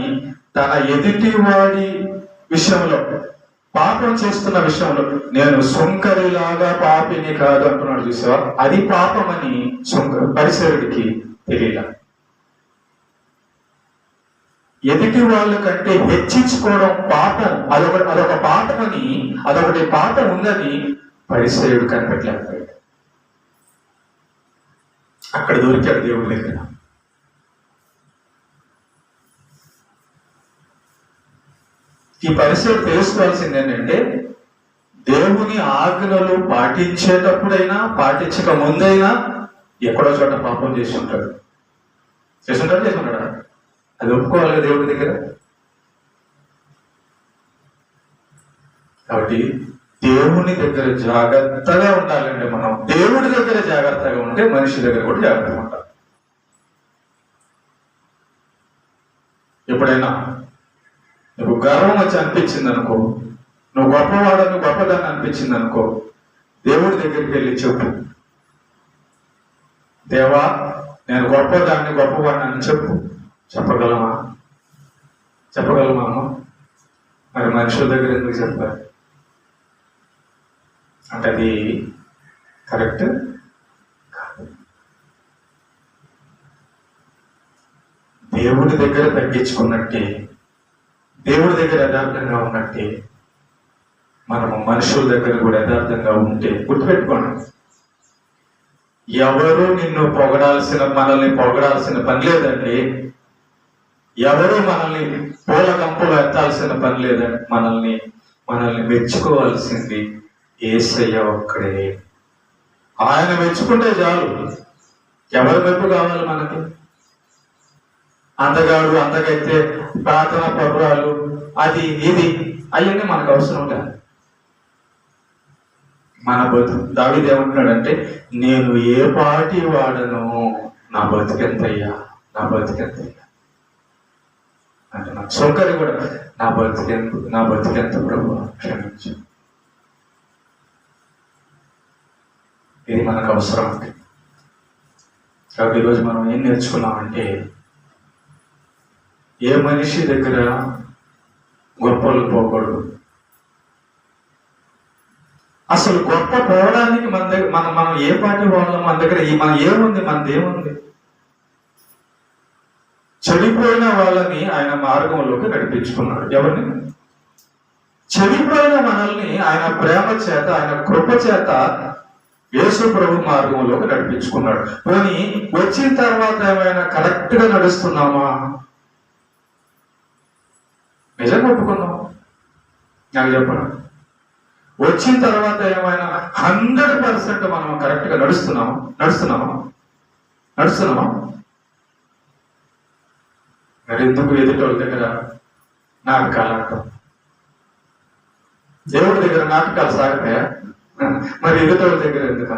తన ఎదుటి వాడి విషయంలో, పాపం చేస్తున్న విషయంలో నేను సుంకరిలాగా పాపిని కాదు అంటున్నాడు. చూసావా, అది పాపమని పరిసరుడికి తెలియలా. ఎదుటి వాళ్ళ కంటే హెచ్చించుకోవడం పాపం, అదొక పాపమని, అదొకటి పాపం ఉందని పరిసరుడు కనిపెట్టలేకపోయాడు. అక్కడ దొరికాడు దేవుడి దగ్గర. ఈ పరిసరుడు తెలుసుకోవాల్సింది ఏంటంటే, దేవుని ఆజ్ఞలు పాటించేటప్పుడైనా పాటించక ముందైనా ఎక్కడో చోట పాపం చేసి ఉంటాడు. అది ఒప్పుకోవాలి దేవుడి దగ్గర. కాబట్టి దేవుని దగ్గర జాగ్రత్తగా ఉండాలంటే మనం దేవుడి దగ్గర జాగ్రత్తగా ఉంటే మనిషి దగ్గర కూడా జాగ్రత్తగా ఉండాలి. ఎప్పుడైనా నువ్వు గర్వం వచ్చి అనిపించింది అనుకో, నువ్వు గొప్పవాడని గొప్పదాన్ని అనిపించింది అనుకో, దేవుడి దగ్గరికి వెళ్ళి చెప్పు, దేవా నేను గొప్పవాడిని అని చెప్పు. చెప్పగలమా అమ్మ? మరి మనుషుల దగ్గర ఎందుకు చెప్పాలి అంటే అది కరెక్ట్ కాదు. దేవుడి దగ్గర తగ్గించుకున్నట్టే, దేవుడి దగ్గర యథార్థంగా ఉన్నట్టే మనము మనుషుల దగ్గర కూడా యథార్థంగా ఉంటే, గుర్తుపెట్టుకోండి, ఎవరు మనల్ని పొగడాల్సిన పని లేదండి. ఎవరు మనల్ని పూల కంపులు ఎత్తాల్సిన పని లేదండి. మనల్ని మెచ్చుకోవాల్సింది యేసయ్య ఒక్కడే. ఆయన మెచ్చుకుంటే చాలు. ఎవరి మెప్పు కావాలి మనకి? అందగైతే ప్రార్థన పర్వాలు అది ఇది అవన్నీ మనకు అవసరం లేదు. మన దావీదు ఏమంటున్నాడంటే, నేను ఏ పాటి వాడను, నా బతికెంతయ్యా అంటే నా సౌకర్యం కూడా, నా బతికెంత ప్రభు క్షమించు. ఇది మనకు అవసరం. కాబట్టి ఈరోజు మనం ఏం నేర్చుకున్నామంటే, ఏ మనిషి దగ్గర గొప్పలు పోకూడదు. అసలు గొప్ప పోవడానికి మన దగ్గర మనం ఏ పార్టీ వాళ్ళం, మన దగ్గర మనదేముంది? చెడిపోయిన వాళ్ళని ఆయన మార్గంలోకి నడిపించుకున్నాడు. ఎవరిని? చెడిపోయిన మనల్ని ఆయన ప్రేమ చేత, ఆయన కృప చేత యేసు ప్రభు మార్గంలోకి నడిపించుకున్నాడు. కానీ వచ్చిన తర్వాత ఏమైనా కరెక్ట్ గా నడుస్తున్నామా? నిజంగా ఒప్పుకున్నాం? నాకు చెప్పండి, వచ్చిన తర్వాత ఏమైనా 100% మనం కరెక్ట్ గా నడుస్తున్నామా? మరి ఎందుకు ఎదుటోళ్ళ దగ్గర నాటకాలు అంటాం? దేవుడి దగ్గర నాటకాలు సాగుతాయా? మరి ఎదుటోళ్ళ దగ్గర ఎందుకు?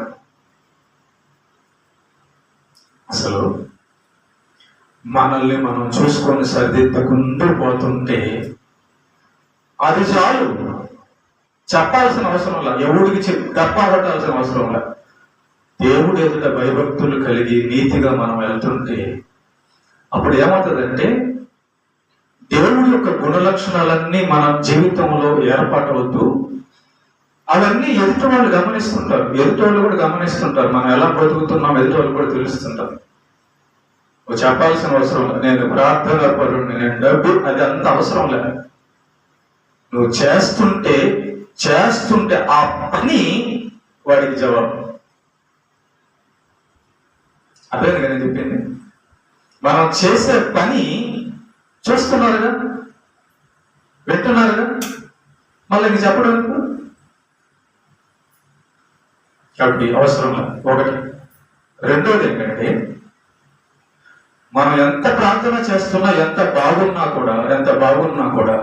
అసలు మనల్ని మనం చూసుకొని సరిదిద్దుకుంటూ పోతుంటే అది చాలు. చెప్పాల్సిన అవసరం లేదు, ఎవడికి తప్పబట్టాల్సిన అవసరం లేదు. దేవుడు ఎదుట భయభక్తులు కలిగి నీతిగా మనం వెళ్తుంటే అప్పుడు ఏమవుతుందంటే, దేవుడి యొక్క గుణలక్షణాలన్నీ మన జీవితంలో ఏర్పాటవద్దు. అవన్నీ ఎదుటి వాళ్ళు గమనిస్తుంటారు, మనం ఎలా బతుకుతున్నాం ఎదుటి వాళ్ళు కూడా తెలుస్తుంటారు. నువ్వు చెప్పాల్సిన అవసరం లేదు. నేను ప్రార్థన పరుణ్ణి, నేను డబ్బు, అది అంత అవసరం లేదు. నువ్వు చేస్తుంటే ఆ పని వాడికి జవాబు. అర్థమైంది కదా నేను చెప్పింది? మనం చేసే పని చూస్తున్నారుగా, వింటున్నారుగా, మళ్ళీ ఇంక చెప్పడం కాబట్టి అవసరం లేదు. ఒకటి. రెండోది ఏంటంటే, మనం ఎంత ప్రార్థన చేస్తున్నా, ఎంత బాగున్నా కూడా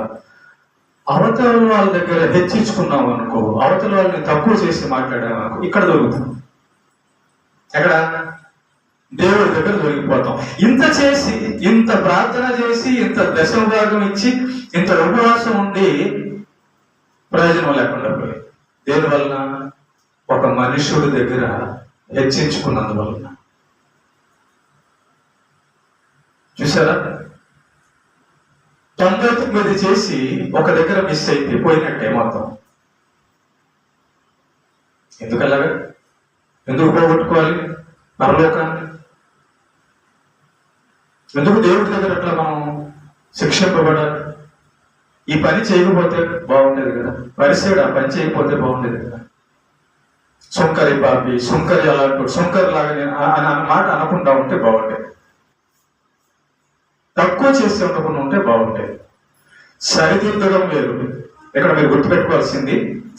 అవతల వాళ్ళ దగ్గర హెచ్చించుకున్నాం అనుకో, అవతల వాళ్ళని తక్కువ చేసి మాట్లాడామనుకో, ఇక్కడ దొరుకుతాం. ఎక్కడ? దేవుడి దగ్గర దొరికిపోతాం. ఇంత ప్రార్థన చేసి, ఇంత దశభాగం ఇచ్చి, ఇంత ఉపవాసం ఉండి ప్రయోజనం లేకుండా పోయి, దేనివలన? ఒక మనుషుడి దగ్గర హెచ్చించుకున్నందువలన. చూసారా? 99 చేసి ఒక దగ్గర మిస్ అయితే పోయినట్టే మొత్తం. ఎందుకలాగా? ఎందుకు పోగొట్టుకోవాలి పరలోకాన్ని? ఎందుకు దేవుడి దగ్గర అట్లా మనం శిక్షింపబడాలి? ఈ పని చేయకపోతే బాగుండేది కదా, పరిసేడు ఆ పని చేయకపోతే బాగుండేది కదా. సుంకరి పాపి, సుంకరి అలాంటి సుంకరి లాగా అన్న మాట అనకుండా ఉంటే బాగుండేది. తక్కువ చేసి ఉండకుండా ఉంటే బాగుండేది. సరిదిద్దడం వేరు. ఇక్కడ మీరు గుర్తుపెట్టుకోవాల్సింది,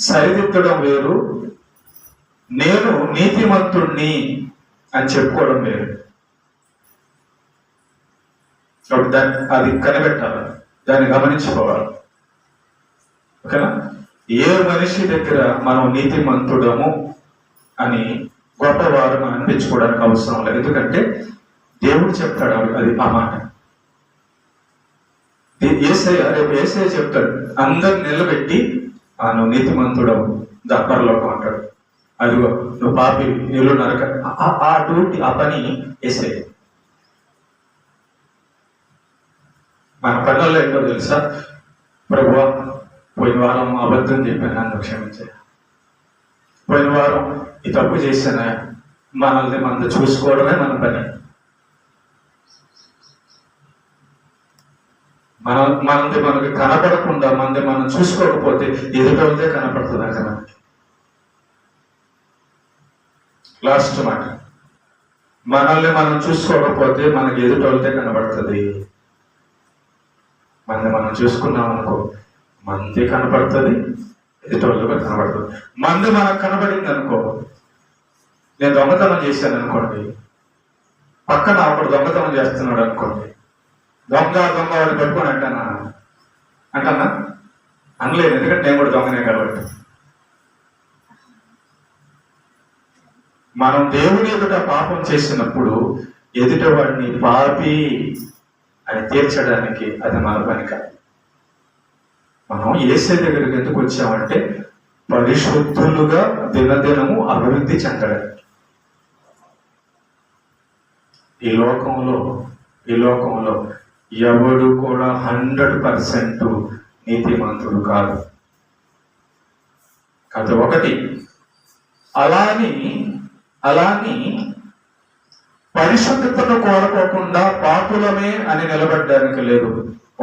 సరిదిద్దడం వేరు, నేను నీతిమంతుణ్ణి అని చెప్పుకోవడం వేరు. కాబట్టి అది కనిపెట్టాలి, దాన్ని గమనించుకోవాలి. ఓకేనా? ఏ మనిషి దగ్గర మనం నీతిమంతుడము అని గొప్పవారు మనం అనిపించుకోవడానికి అవసరం లేదు. ఎందుకంటే దేవుడు చెప్తాడు అది ఆ మాట. రేపు ఏసయ్య చెప్తాడు, అందరిని నిలబెట్టి నువ్వు నీతిమంతుడవు దప్పరలోకం అంటాడు. అదిగో నువ్వు పాపి, నీళ్ళు నరక. ఆ డ్యూటీ, ఆ పని ఏసయ్య. మన పనుల్లో ఏంటో తెలుసా? ప్రభువా, పోయిన వారం అబద్ధం చెప్పాను, నన్ను క్షమించా. పోయిన వారం ఈ తప్పు చేశానా? మనల్ని చూసుకోవడమే మన పని. మనకి కనపడకుండా మనం చూసుకోకపోతే ఎదుటవుతే కనపడుతుంది అక్కడ. లాస్ట్ మాట, మనల్ని మనం చూసుకోకపోతే మనకి ఎదుటవుతే కనపడుతుంది. మనం చూసుకున్నాం అనుకో, మంది కనపడుతుంది, ఎదుటోళ్ళు కూడా కనపడుతుంది. మంది మనకు కనబడింది అనుకో, నేను దొంగతనం చేశాను అనుకోండి, పక్కన ఒకడు దొంగతనం చేస్తున్నాడు అనుకోండి, దొంగ వాడిని పట్టుకొని అంటానా? అనలేదు, ఎందుకంటే నేను కూడా దొంగనే కాబట్టి. మనం దేవుని ఎదుట పాపం చేసినప్పుడు ఎదుట వాడిని పాపి అని తీర్చడానికి అది మన పని కాదు. మనం యేసయ్య దగ్గరికి ఎందుకు వచ్చామంటే పరిశుద్ధులుగా దినదినము అభివృద్ధి చెందడానికి. ఈ లోకంలో ఎవడు కూడా 100% నీతిమంతుడు కాదు. కథ ఒకటి. అలాని పరిశుద్ధతను కోరుకోకుండా పాపులమే అని నిలబడ్డానికి లేదు.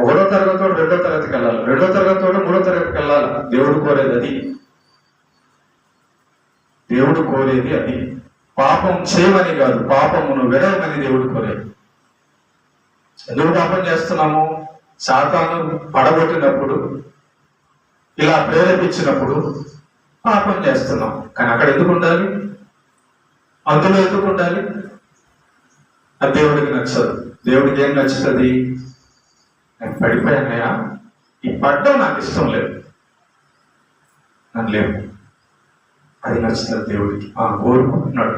1వ తరగతి 2వ తరగతికి వెళ్ళాలి, 2వ తరగతి 3వ తరగతికి వెళ్ళాలి. దేవుడు కోరేది అది. పాపం చేయమని కాదు, పాపమును విడవమని దేవుడు కోరేది. ఎందుకు పాపం చేస్తున్నాము? సాతాను పడగొట్టినప్పుడు, ఇలా ప్రేరేపించినప్పుడు పాపం చేస్తున్నాం. కానీ అక్కడ ఎందుకు ఉండాలి? అందులో ఎందుకు ఉండాలి? అది దేవుడికి నచ్చదు. దేవుడికి ఏం నచ్చుతుంది? నేను పడిపోయానయా, ఈ పడ్డం నాకు ఇష్టం లేదు, నన్ను లేవు, అది నచ్చుతుంది దేవుడికి. కోరుకుంటున్నాడు,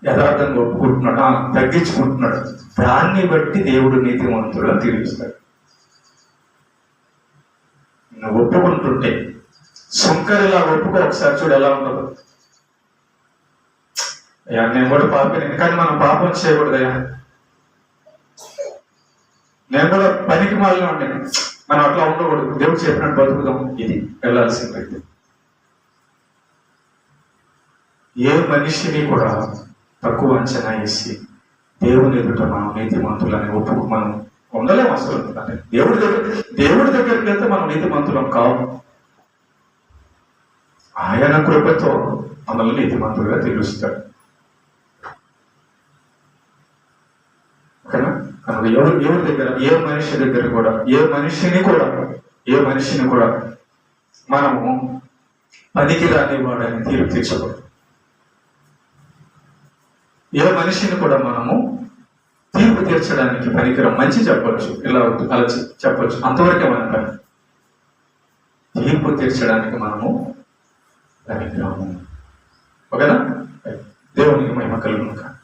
యథార్థంగా ఒప్పుకుంటున్నాడు, తగ్గించుకుంటున్నాడు. దాన్ని బట్టి దేవుడు నీతిమంతుడు అని తీరుస్తాడు. నువ్వు ఒప్పుకుంటుంటే, సుంకరిలా ఒప్పుకో, ఒకసారి చూడు ఎలా ఉండదు. అయ్యా నేను కూడా పాపని, కానీ మనం పాపం చేయకూడదయ్యా, నేను కూడా పనికి మాలిన ఉండే, మనం అట్లా ఉండకూడదు, దేవుడు చెప్పినట్టు బతుకుదాం. ఇది వెళ్ళాల్సిందైతే. ఏ మనిషిని కూడా తక్కువ అంచనా వేసి దేవుని ఎదుట మనం నీతిమంతులని మనం ఉండలేము అసలు. అంటే దేవుడి దగ్గరికి వెళ్తే మనం నీతిమంతులం కావు. ఆయన కృపతో మనల్ని నీతిమంతులుగా తీరుస్తాడు. ఓకేనా? కనుక ఎవరి దగ్గర ఏ మనిషిని కూడా మనము పనికి రాని వాడని తీర్పు తీర్చకూడదు. ఏ మనిషిని కూడా మనము తీర్పు తీర్చడానికి పనికిరం. మంచి చెప్పొచ్చు, ఇలా అలా చెప్పొచ్చు, అంతవరకే మన పని. తీర్పు తీర్చడానికి మనము పనికిరాము. ఓకేనా? దేవునికి మహిమ కలుగును.